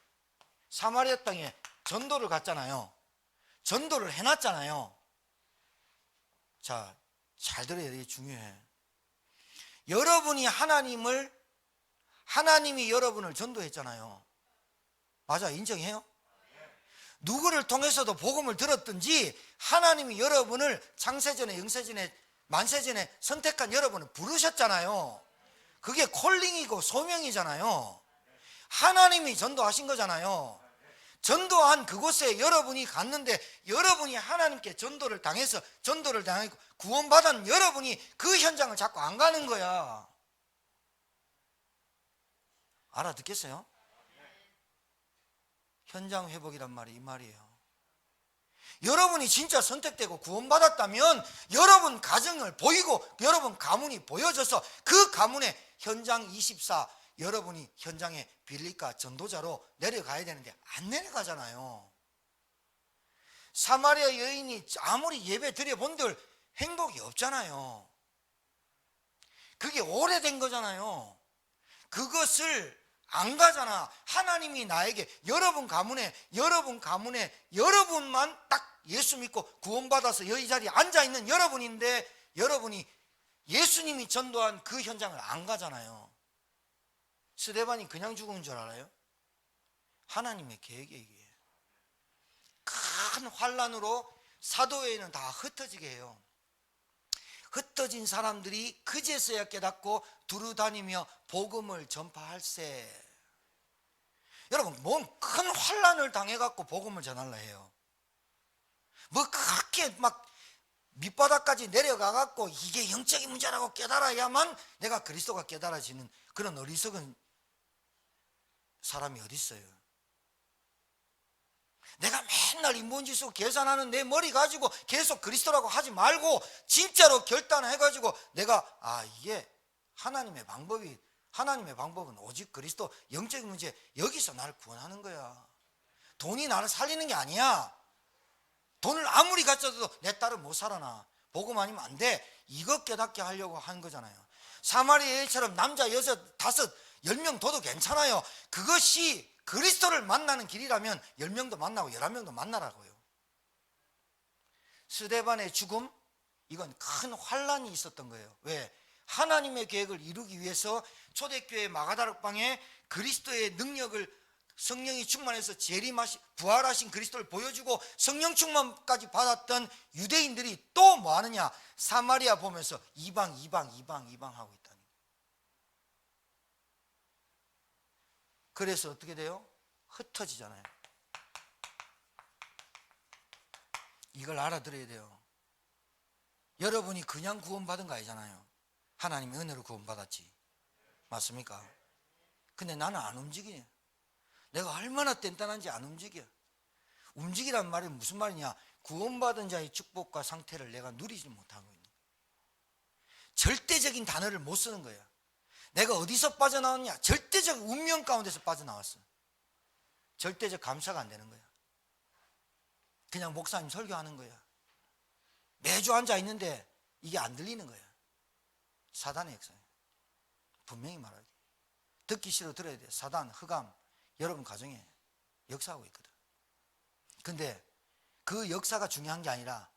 S1: 사마리아 땅에 전도를 갔잖아요. 전도를 해놨잖아요. 자, 잘 들어야 돼. 중요해. 하나님이 여러분을 전도했잖아요. 맞아, 인정해요? 누구를 통해서도 복음을 들었든지 하나님이 여러분을 창세전에, 영세전에, 만세전에 선택한 여러분을 부르셨잖아요. 그게 콜링이고 소명이잖아요. 하나님이 전도하신 거잖아요. 전도한 그곳에 여러분이 갔는데 여러분이 하나님께 전도를 당해서 구원받은 여러분이 그 현장을 자꾸 안 가는 거야. 알아듣겠어요? 현장 회복이란 말이 이 말이에요. 여러분이 진짜 선택되고 구원받았다면 여러분 가정을 보이고 여러분 가문이 보여져서 그 가문의 현장 24 여러분이 현장에 빌리까 전도자로 내려가야 되는데 안 내려가잖아요. 사마리아 여인이 아무리 예배 드려본들 행복이 없잖아요. 그게 오래된 거잖아요. 그것을 안 가잖아. 하나님이 나에게 여러분 가문에 여러분만 딱 예수 믿고 구원받아서 여기 자리에 앉아있는 여러분인데 여러분이 예수님이 전도한 그 현장을 안 가잖아요. 스데반이 그냥 죽은 줄 알아요? 하나님의 계획이에요. 큰 환란으로 사도회는 다 흩어지게 해요. 흩어진 사람들이 그제서야 깨닫고 두루다니며 복음을 전파할세. 여러분, 뭔 큰 환란을 당해갖고 복음을 전하려 해요. 뭐 그렇게 막 밑바닥까지 내려가갖고 이게 영적인 문제라고 깨달아야만 내가 그리스도가 깨달아지는 그런 어리석은 사람이 어디 있어요? 내가 맨날 인본지수 계산하는 내 머리 가지고 계속 그리스도라고 하지 말고 진짜로 결단해가지고 내가 이게 하나님의 방법은 오직 그리스도, 영적인 문제, 여기서 나를 구원하는 거야. 돈이 나를 살리는 게 아니야. 돈을 아무리 가져도 내 딸은 못 살아나. 복음 아니면 안 돼. 이거 깨닫게 하려고 한 거잖아요. 사마리아 여인처럼 남자, 여섯, 다섯, 10명 둬도 괜찮아요. 그것이 그리스도를 만나는 길이라면 10명도 만나고 11명도 만나라고요. 스데반의 죽음, 이건 큰 환란이 있었던 거예요. 왜? 하나님의 계획을 이루기 위해서 초대교회 마가다락방에 그리스도의 능력을 성령이 충만해서 부활하신 그리스도를 보여주고 성령 충만까지 받았던 유대인들이 또 뭐 하느냐? 사마리아 보면서 이방 하고 있다는 거예요. 그래서 어떻게 돼요? 흩어지잖아요. 이걸 알아들어야 돼요. 여러분이 그냥 구원받은 거 아니잖아요. 하나님의 은혜로 구원받았지. 맞습니까? 근데 나는 안 움직이네. 내가 얼마나 단단한지 안 움직여. 움직이란 말이 무슨 말이냐? 구원받은 자의 축복과 상태를 내가 누리지 못하고 있는 거야. 절대적인 단어를 못 쓰는 거야. 내가 어디서 빠져나왔냐? 절대적 운명 가운데서 빠져나왔어. 절대적 감사가 안 되는 거야. 그냥 목사님 설교하는 거야. 매주 앉아 있는데 이게 안 들리는 거야. 사단의 역사예요. 분명히 말해야 돼. 듣기 싫어 들어야 돼. 사단, 흑암, 여러분 가정에 역사하고 있거든. 근데 그 역사가 중요한 게 아니라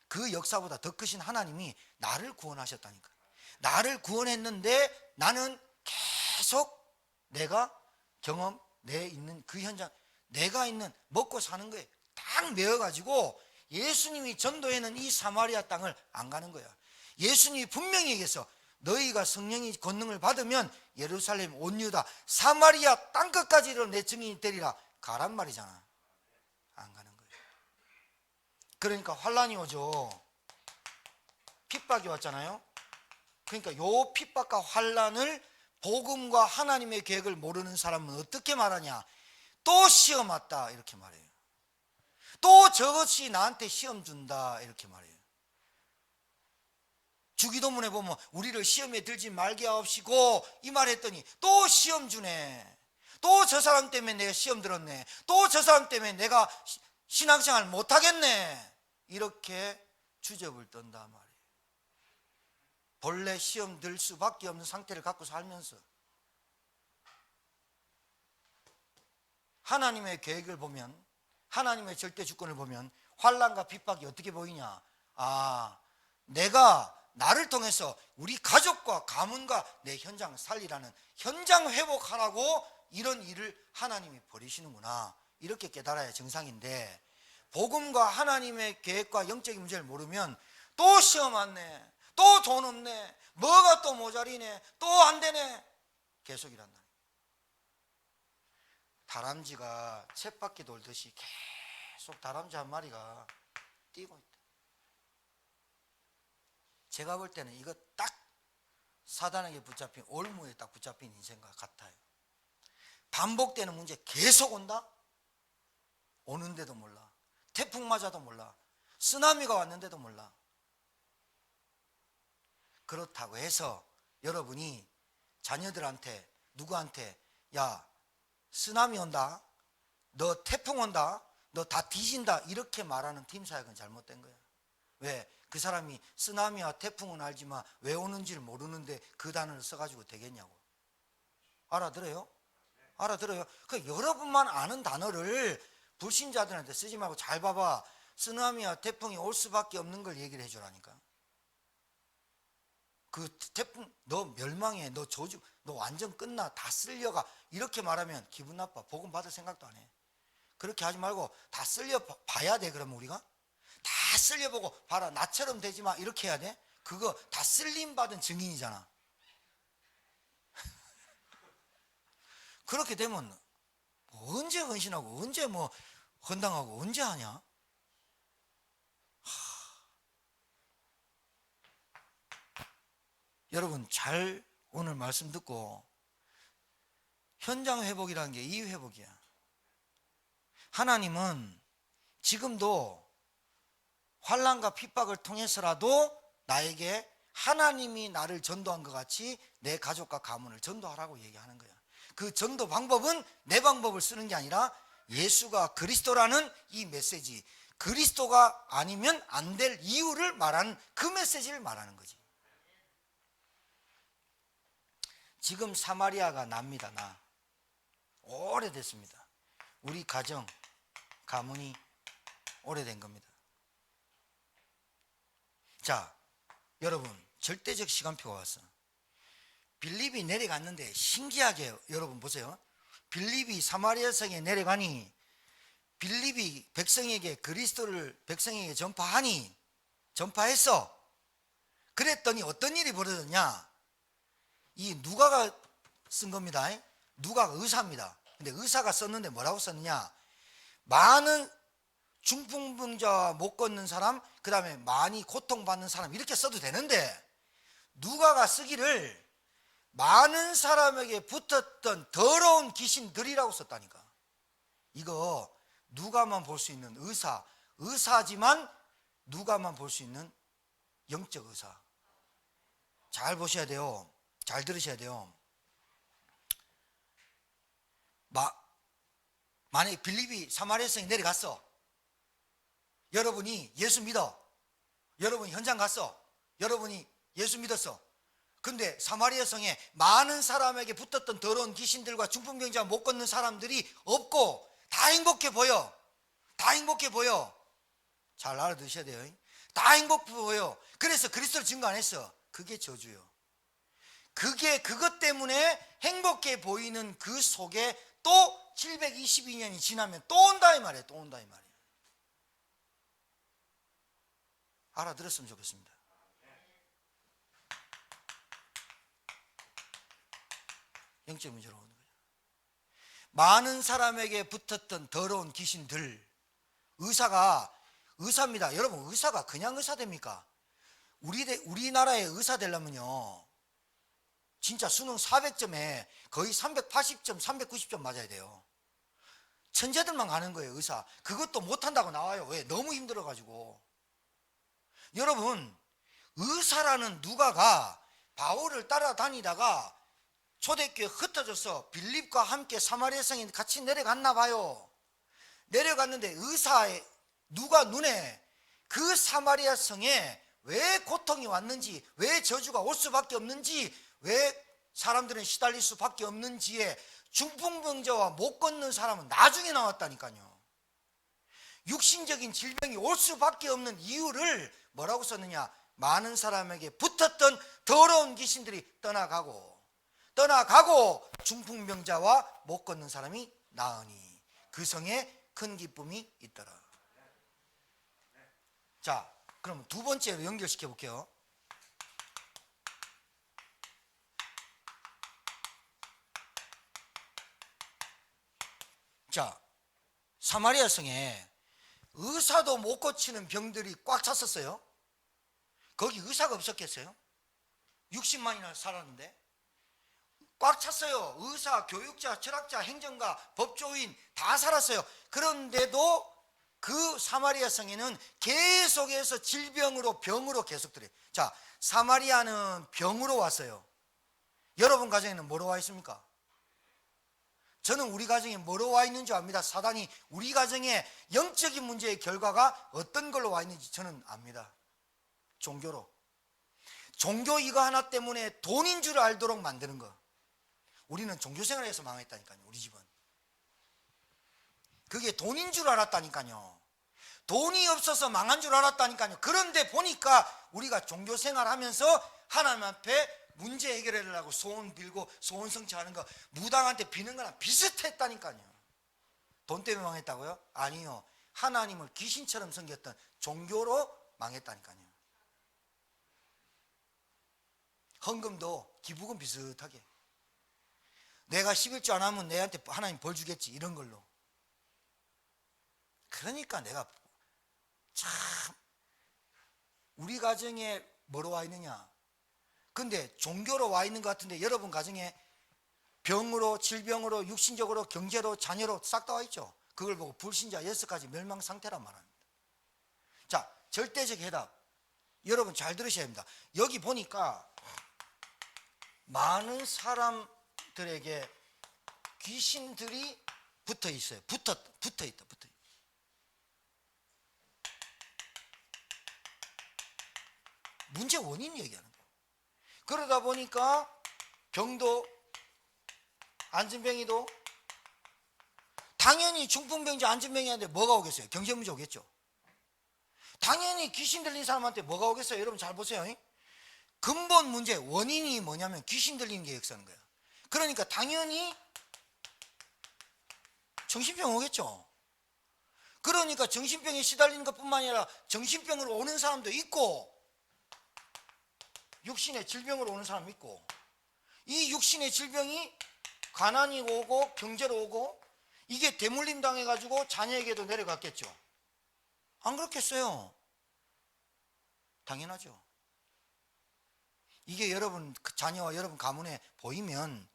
S1: 그 역사보다 더 크신 하나님이 나를 구원하셨다니까. 나를 구원했는데 나는 계속 내가 경험, 내 있는 그 현장, 내가 있는 먹고 사는 거에 딱 메어가지고 예수님이 전도해는 이 사마리아 땅을 안 가는 거야. 예수님이 분명히 얘기했어. 너희가 성령의 권능을 받으면 예루살렘, 온 유다, 사마리아 땅끝까지로 내 증인이 되리라. 가란 말이잖아. 안 가는 거예요. 그러니까 환란이 오죠. 핍박이 왔잖아요. 그러니까 요 핍박과 환란을 복음과 하나님의 계획을 모르는 사람은 어떻게 말하냐? 또 시험 왔다 이렇게 말해요. 또 저것이 나한테 시험 준다 이렇게 말해요. 주기도문에 보면 우리를 시험에 들지 말게 하옵시고 이 말 했더니 또 시험 주네. 또 저 사람 때문에 내가 시험 들었네. 또 저 사람 때문에 내가 신앙생활 못하겠네. 이렇게 주접을 떤단 말이에요. 본래 시험 들 수밖에 없는 상태를 갖고 살면서 하나님의 계획을 보면, 하나님의 절대 주권을 보면 환난과 핍박이 어떻게 보이냐? 아, 내가 나를 통해서 우리 가족과 가문과 내 현장 살리라는, 현장 회복하라고 이런 일을 하나님이 벌이시는구나. 이렇게 깨달아야 정상인데, 복음과 하나님의 계획과 영적인 문제를 모르면 또 시험 왔네, 또 돈 없네, 뭐가 또 모자리네, 또 안 되네, 계속 이란다. 다람쥐가 쳇바퀴 돌듯이 계속 다람쥐 한 마리가 뛰고 있다. 제가 볼 때는 이거 딱 사단에게 붙잡힌, 올무에 딱 붙잡힌 인생과 같아요. 반복되는 문제 계속 온다? 오는데도 몰라. 태풍 맞아도 몰라. 쓰나미가 왔는데도 몰라. 그렇다고 해서 여러분이 자녀들한테, 누구한테, 야, 쓰나미 온다, 너 태풍 온다, 너 다 뒤진다, 이렇게 말하는 팀사역은 잘못된 거야. 왜? 그 사람이 쓰나미와 태풍은 알지만 왜 오는지를 모르는데 그 단어를 써가지고 되겠냐고. 알아들어요? 알아들어요? 그 여러분만 아는 단어를 불신자들한테 쓰지 말고 잘 봐봐. 쓰나미와 태풍이 올 수밖에 없는 걸 얘기를 해주라니까. 그 태풍, 너 멸망해, 너 저주, 너 완전 끝나, 다 쓸려가, 이렇게 말하면 기분 나빠. 복음 받을 생각도 안 해. 그렇게 하지 말고 다 쓸려 봐야 돼. 그러면 우리가 다 쓸려보고 봐라, 나처럼 되지 마, 이렇게 해야 돼. 그거 다 쓸림 받은 증인이잖아. 그렇게 되면 언제 헌신하고 언제 뭐 헌당하고 언제 하냐? 여러분 잘 오늘 말씀 듣고, 현장 회복이라는 게 이 회복이야. 하나님은 지금도 환난과 핍박을 통해서라도 나에게 하나님이 나를 전도한 것 같이 내 가족과 가문을 전도하라고 얘기하는 거야. 그 전도 방법은 내 방법을 쓰는 게 아니라 예수가 그리스도라는 이 메시지, 그리스도가 아니면 안 될 이유를 말하는 그 메시지를 말하는 거지. 지금 사마리아가 납니다. 나 오래됐습니다. 우리 가정, 가문이 오래된 겁니다. 자, 여러분 절대적 시간표가 왔어. 빌립이 내려갔는데 신기하게 여러분 보세요. 빌립이 사마리아 성에 내려가니 빌립이 백성에게 그리스도를 백성에게 전파했어. 그랬더니 어떤 일이 벌어졌냐? 이 누가가 쓴 겁니다. 누가가 의사입니다. 근데 의사가 썼는데 뭐라고 썼느냐? 많은 중풍병자와 못 걷는 사람, 그 다음에 많이 고통받는 사람, 이렇게 써도 되는데 누가가 쓰기를 많은 사람에게 붙었던 더러운 귀신들이라고 썼다니까. 이거 누가만 볼 수 있는 의사지만 누가만 볼 수 있는 영적 의사. 잘 보셔야 돼요. 잘 들으셔야 돼요. 만약에 빌립이 사마리아 성에 내려갔어. 여러분이 예수 믿어. 여러분이 현장 갔어. 여러분이 예수 믿었어. 근데 사마리아 성에 많은 사람에게 붙었던 더러운 귀신들과 중풍병자 못 걷는 사람들이 없고 다 행복해 보여. 다 행복해 보여. 잘 알아두셔야 돼요. 다 행복해 보여. 그래서 그리스도를 증거 안 했어. 그게 저주요. 그것 때문에 행복해 보이는 그 속에 또 722년이 지나면 또 온다 이 말이에요. 또 온다 이 말이에요. 알아들었으면 좋겠습니다. 영적 문제로 오는 거예요. 많은 사람에게 붙었던 더러운 귀신들. 의사입니다. 여러분, 의사가 그냥 의사 됩니까? 우리나라에 의사 되려면요, 진짜 수능 400점에 거의 380점, 390점 맞아야 돼요. 천재들만 가는 거예요, 의사. 그것도 못한다고 나와요. 왜? 너무 힘들어가지고. 여러분, 의사라는 누가가 바울을 따라다니다가 초대교회 흩어져서 빌립과 함께 사마리아 성에 같이 내려갔나 봐요. 내려갔는데 의사의 누가 눈에 그 사마리아 성에 왜 고통이 왔는지, 왜 저주가 올 수밖에 없는지, 왜 사람들은 시달릴 수밖에 없는지에 중풍병자와 못 걷는 사람은 나중에 나왔다니까요. 육신적인 질병이 올 수밖에 없는 이유를 뭐라고 썼느냐? 많은 사람에게 붙었던 더러운 귀신들이 떠나가고 중풍병자와 못 걷는 사람이 나으니 그 성에 큰 기쁨이 있더라. 자, 그럼 두 번째로 연결시켜 볼게요. 자, 사마리아 성에 의사도 못 고치는 병들이 꽉 찼었어요. 거기 의사가 없었겠어요? 60만이나 살았는데 꽉 찼어요. 의사, 교육자, 철학자, 행정가, 법조인 다 살았어요. 그런데도 그 사마리아 성에는 계속해서 질병으로 병으로 계속 들어요. 자, 사마리아는 병으로 왔어요. 여러분 가정에는 뭐로 와 있습니까? 저는 우리 가정에 뭐로 와 있는 줄 압니다. 사단이 우리 가정에 영적인 문제의 결과가 어떤 걸로 와 있는지 저는 압니다. 종교로. 종교 이거 하나 때문에 돈인 줄 알도록 만드는 거. 우리는 종교생활에서 망했다니까요. 우리 집은. 그게 돈인 줄 알았다니까요. 돈이 없어서 망한 줄 알았다니까요. 그런데 보니까 우리가 종교생활하면서 하나님 앞에 문제 해결하려고 소원 빌고 소원 성취하는 거 무당한테 비는 거랑 비슷했다니까요. 돈 때문에 망했다고요? 아니요. 하나님을 귀신처럼 섬겼던 종교로 망했다니까요. 헌금도 기부금 비슷하게. 내가 11조 안 하면 내한테 하나님 벌 주겠지 이런 걸로. 그러니까 내가 참 우리 가정에 뭐로 와 있느냐. 근데 종교로 와 있는 것 같은데 여러분 가정에 병으로, 질병으로, 육신적으로, 경제로, 자녀로 싹 다 와 있죠. 그걸 보고 불신자 6가지 멸망 상태란 말합니다. 자, 절대적 해답. 여러분 잘 들으셔야 합니다. 여기 보니까 많은 사람들에게 귀신들이 붙어 있어요. 붙어 있다. 문제 원인 얘기하는 거예요. 그러다 보니까 병도 안진뱅이도 당연히 중풍병자 안진뱅이한테 뭐가 오겠어요? 경제 문제 오겠죠. 당연히 귀신 들린 사람한테 뭐가 오겠어요? 여러분 잘 보세요. 근본 문제 원인이 뭐냐면 귀신 들리는 게 역사는 거예요. 그러니까 당연히 정신병 오겠죠. 그러니까 정신병에 시달리는 것뿐만 아니라 정신병으로 오는 사람도 있고 육신의 질병으로 오는 사람이 있고 이 육신의 질병이 가난이 오고 경제로 오고 이게 대물림 당해가지고 자녀에게도 내려갔겠죠. 안 그렇겠어요? 당연하죠. 이게 여러분 자녀와 여러분 가문에 보이면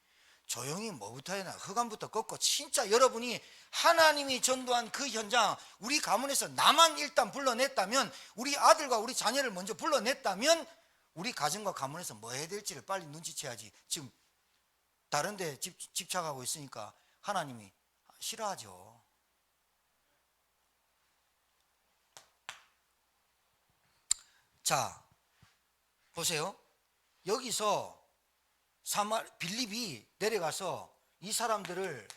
S1: 조용히 뭐부터 해야 되나, 흑암부터 꺾고 진짜 여러분이 하나님이 전도한 그 현장, 우리 가문에서 나만 일단 불러냈다면, 우리 아들과 우리 자녀를 먼저 불러냈다면 우리 가정과 가문에서 뭐 해야 될지를 빨리 눈치채야지. 지금 다른 데 집착하고 있으니까 하나님이 싫어하죠. 자, 보세요. 여기서 빌립이 내려가서 이 사람들을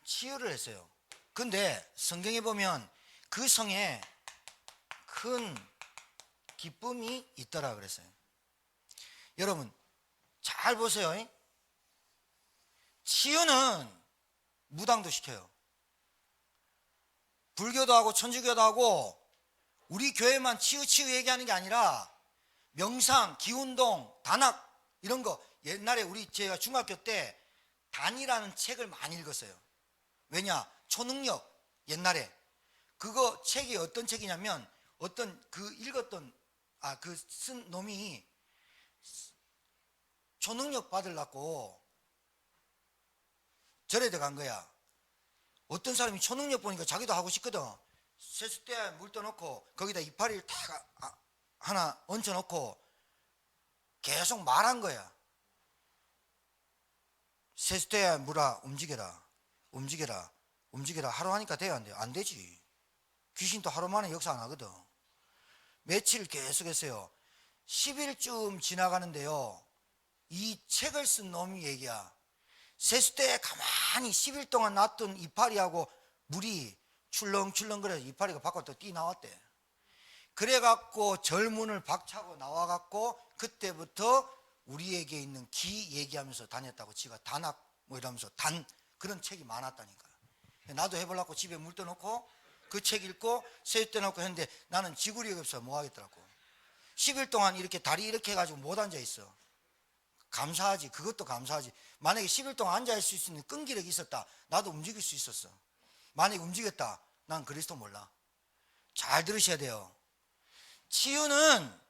S1: 치유를 했어요. 근데 성경에 보면 그 성에 큰 기쁨이 있더라 그랬어요. 여러분 잘 보세요. 치유는 무당도 시켜요. 불교도 하고 천주교도 하고, 우리 교회만 치유 얘기하는 게 아니라 명상, 기운동, 단학 이런 거, 옛날에 제가 중학교 때 단이라는 책을 많이 읽었어요. 왜냐? 초능력. 옛날에 그거 책이 어떤 책이냐면, 어떤 그 쓴 놈이 초능력 받으려고 절에 들어간 거야. 어떤 사람이 초능력 보니까 자기도 하고 싶거든. 세숫대에 물 떠놓고 거기다 이파리를 딱 하나 얹혀놓고 계속 말한 거야. 세숫대에 물아 움직여라, 움직여라, 움직여라. 하루 하니까 돼야 안 돼? 안 되지. 귀신도 하루 만에 역사 안 하거든. 며칠 계속 했어요. 10일쯤 지나가는데요, 이 책을 쓴 놈이 얘기야. 세숫대에 가만히 10일 동안 놨던 이파리하고 물이 출렁출렁거려서 이파리가 밖으로 또 뛰어나왔대. 그래갖고 절문을 박차고 나와갖고 그때부터 우리에게 있는 기 얘기하면서 다녔다고. 지가 단학 뭐 이러면서 그런 책이 많았다니까. 나도 해보려고 집에 물 떠놓고 그 책 읽고 세숫대 놓고 했는데 나는 지구력이 없어. 뭐 하겠더라고. 10일 동안 이렇게 다리 이렇게 해가지고 못 앉아있어. 감사하지. 그것도 감사하지. 만약에 10일 동안 앉아있을 수 있는 끈기력이 있었다, 나도 움직일 수 있었어. 만약에 움직였다, 난 그리스도 몰라. 잘 들으셔야 돼요. 치유는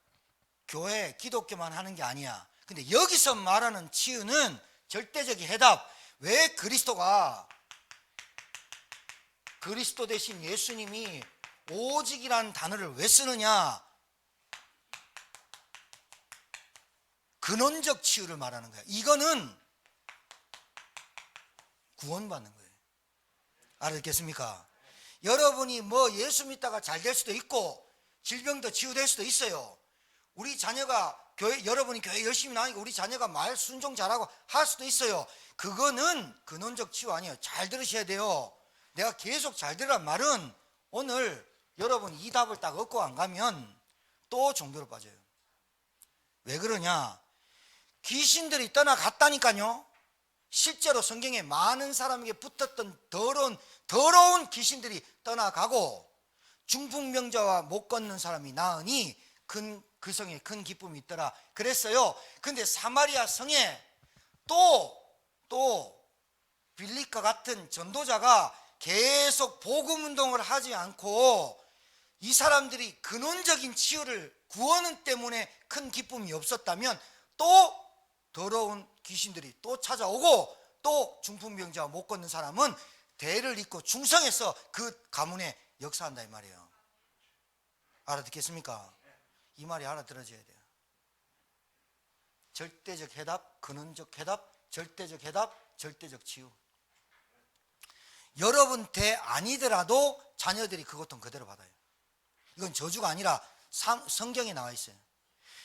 S1: 교회, 기독교만 하는 게 아니야. 근데 여기서 말하는 치유는 절대적인 해답. 왜 그리스도 대신 예수님이 오직이라는 단어를 왜 쓰느냐? 근원적 치유를 말하는 거야. 이거는 구원받는 거예요. 알아듣겠습니까? 여러분이 뭐 예수 믿다가 잘 될 수도 있고 질병도 치유될 수도 있어요. 우리 자녀가 여러분이 교회 열심히 나니까 우리 자녀가 말 순종 잘하고 할 수도 있어요. 그거는 근원적 치유 아니에요. 잘 들으셔야 돼요. 내가 계속 잘 들으란 말은, 오늘 여러분이 이 답을 딱 얻고 안 가면 또 종교로 빠져요. 왜 그러냐? 귀신들이 떠나갔다니까요. 실제로 성경에 많은 사람에게 붙었던 더러운 귀신들이 떠나가고 중풍병자와 못 걷는 사람이 나으니 그 성에 큰 기쁨이 있더라 그랬어요. 근데 사마리아 성에 또 빌립과 같은 전도자가 계속 복음 운동을 하지 않고, 이 사람들이 근원적인 치유를, 구원 때문에 큰 기쁨이 없었다면 또 더러운 귀신들이 또 찾아오고, 또 중풍병자와 못 걷는 사람은 대를 잇고 충성해서 그 가문에 역사한다 이 말이에요. 알아듣겠습니까? 이 말이 알아들어져야 돼요. 절대적 해답, 근원적 해답, 절대적 해답, 절대적 치유. 여러분 대 아니더라도 자녀들이 그 고통 그대로 받아요. 이건 저주가 아니라 성경에 나와 있어요.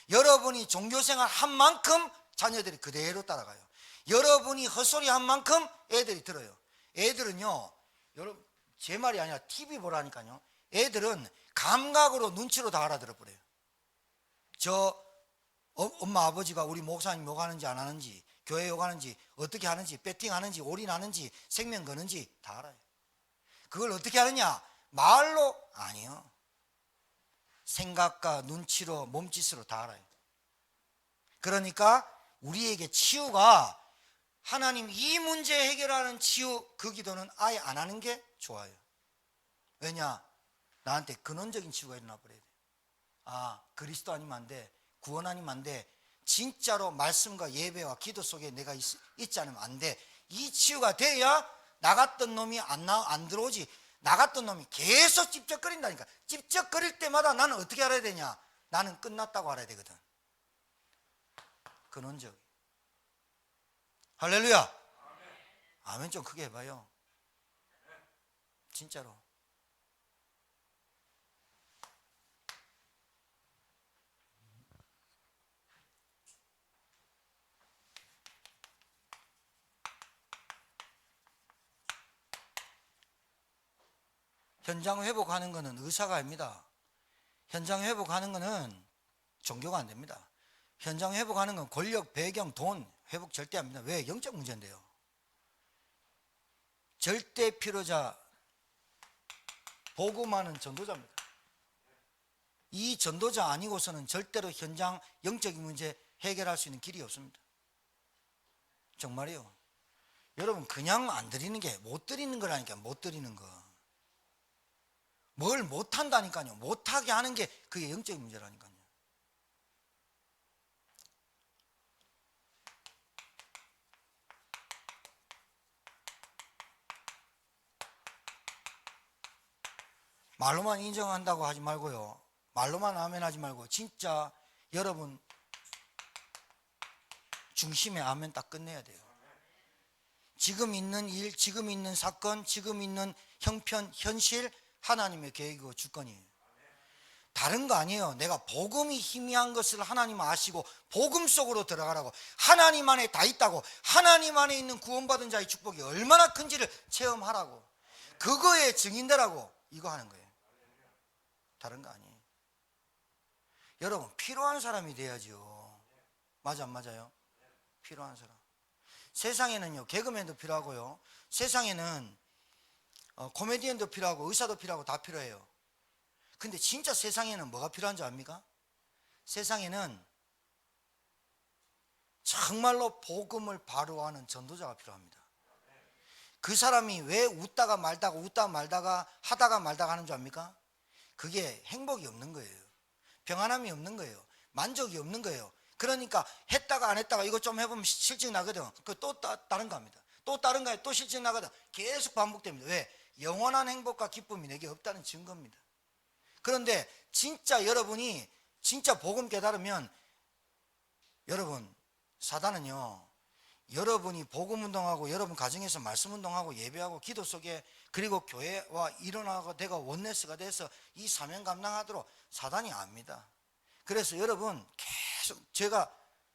S1: 여러분이 종교생활 한 만큼 자녀들이 그대로 따라가요. 여러분이 헛소리 한 만큼 애들이 들어요. 애들은요, 여러분 제 말이 아니라 TV 보라니까요. 애들은 감각으로 눈치로 다 알아들어 버려요. 엄마 아버지가 우리 목사님 욕하는지 안 하는지, 교회 욕하는지, 어떻게 하는지, 배팅하는지, 올인하는지, 생명 거는지 다 알아요. 그걸 어떻게 하느냐? 말로 아니요. 생각과 눈치로, 몸짓으로 다 알아요. 그러니까 우리에게 치유가, 하나님 이 문제 해결하는 치유, 그 기도는 아예 안 하는 게 좋아요. 왜냐? 나한테 근원적인 치유가 일어나 버려야 돼. 아, 그리스도 아니면 안 돼. 구원 아니면 안 돼. 진짜로 말씀과 예배와 기도 속에 내가 있지 않으면 안 돼. 이 치유가 돼야 나갔던 놈이 안 들어오지. 나갔던 놈이 계속 찝쩍거린다니까. 찝쩍거릴 때마다 나는 어떻게 알아야 되냐? 나는 끝났다고 알아야 되거든. 근원적. 할렐루야. 아멘 좀 크게 해봐요. 진짜로. 현장 회복하는 것은 의사가 아닙니다. 현장 회복하는 것은 종교가 안 됩니다. 현장 회복하는 건 권력, 배경, 돈 회복 절대 안 합니다. 왜? 영적 문제인데요. 절대 필요자, 복음하는 전도자입니다. 이 전도자 아니고서는 절대로 현장 영적인 문제 해결할 수 있는 길이 없습니다. 정말이요. 여러분 그냥 안 드리는 게 못 드리는 거라니까. 못 드리는 거. 뭘 못한다니까요. 못하게 하는 게 그게 영적인 문제라니까요. 말로만 인정한다고 하지 말고요. 말로만 아멘 하지 말고 진짜 여러분 중심에 아멘 딱 끝내야 돼요. 지금 있는 일, 지금 있는 사건, 지금 있는 형편, 현실 하나님의 계획이고 주권이에요. 다른 거 아니에요. 내가 복음이 희미한 것을 하나님 아시고 복음 속으로 들어가라고. 하나님 안에 다 있다고. 하나님 안에 있는 구원받은 자의 축복이 얼마나 큰지를 체험하라고. 그거에 증인되라고. 이거 하는 거예요. 다른 거 아니에요. 여러분 필요한 사람이 돼야죠. 맞아 안 맞아요? 필요한 사람. 세상에는요 개그맨도 필요하고요, 세상에는 코미디언도 필요하고 의사도 필요하고 다 필요해요. 근데 진짜 세상에는 뭐가 필요한 줄 압니까? 세상에는 정말로 복음을 바로 하는 전도자가 필요합니다. 그 사람이 왜 웃다가 말다가 하다가 말다가 하는 줄 압니까? 그게 행복이 없는 거예요. 평안함이 없는 거예요. 만족이 없는 거예요. 그러니까 했다가 안 했다가 이거 좀 해보면 실증 나거든. 그 또 다른 거 합니다. 또 다른 거에 또 실증 나거든. 계속 반복됩니다. 왜? 영원한 행복과 기쁨이 내게 없다는 증거입니다. 그런데 진짜 여러분이 진짜 복음 깨달으면 여러분 사단은요 여러분이 복음 운동하고 여러분 가정에서 말씀 운동하고 예배하고 기도 속에 그리고 교회와 일어나고 내가 원네스가 돼서 이 사명 감당하도록 사단이 압니다. 그래서 여러분 계속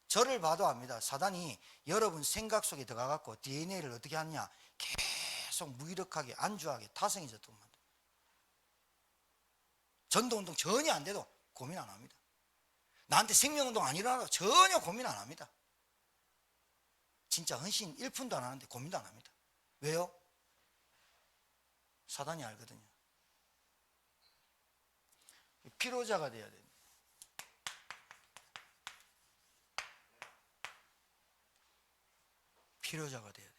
S1: 저를 봐도 압니다. 사단이 여러분 생각 속에 들어가갖고 DNA를 어떻게 하느냐 계속 무기력하게 안주하게 타성해졌던 겁니다. 전도운동 전혀 안 돼도 고민 안 합니다. 나한테 생명운동 안 일어나도 전혀 고민 안 합니다. 진짜 헌신 1푼도 안 하는데 고민도 안 합니다. 왜요? 사단이 알거든요. 필요자가 돼야 됩니다. 필요자가 돼야 돼요.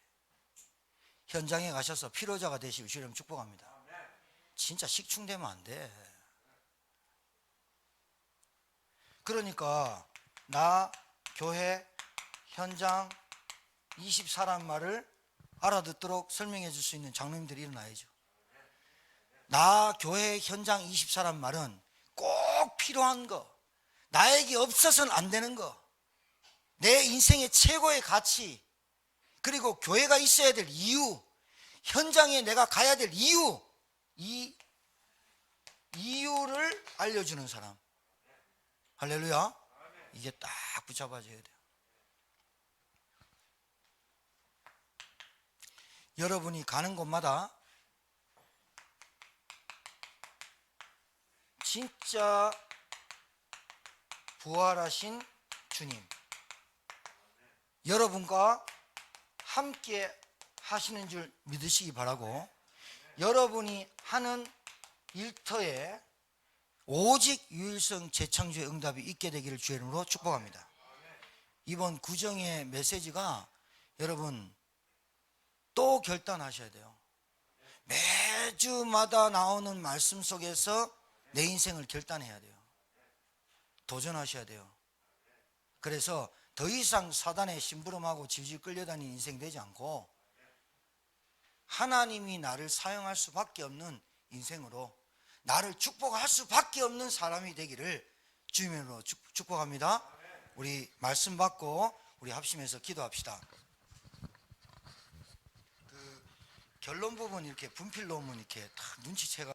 S1: 현장에 가셔서 필요자가 되시고 주님 축복합니다. 진짜 식충되면 안 돼. 그러니까 나 교회 현장 20사람 말을 알아듣도록 설명해 줄 수 있는 장로님들이 일어나야죠. 나 교회 현장 20사람 말은 꼭 필요한 거, 나에게 없어서는 안 되는 거, 내 인생의 최고의 가치, 그리고 교회가 있어야 될 이유, 현장에 내가 가야 될 이유, 이 이유를 알려주는 사람. 할렐루야. 이게 딱 붙잡아줘야 돼요. 여러분이 가는 곳마다 진짜 부활하신 주님 여러분과 함께 하시는 줄 믿으시기 바라고, 여러분이 하는 일터에 오직 유일성 재창조의 응답이 있게 되기를 주의 이름으로 축복합니다. 이번 구정의 메시지가 여러분 또 결단하셔야 돼요. 매주마다 나오는 말씀 속에서 내 인생을 결단해야 돼요. 도전하셔야 돼요. 그래서 더 이상 사단의 심부름하고 질질 끌려다니는 인생 되지 않고 하나님이 나를 사용할 수밖에 없는 인생으로 나를 축복할 수밖에 없는 사람이 되기를 주님으로 축복합니다. 우리 말씀 받고 우리 합심해서 기도합시다. 그 결론 부분 이렇게 분필 놓으면 이렇게 딱 눈치채가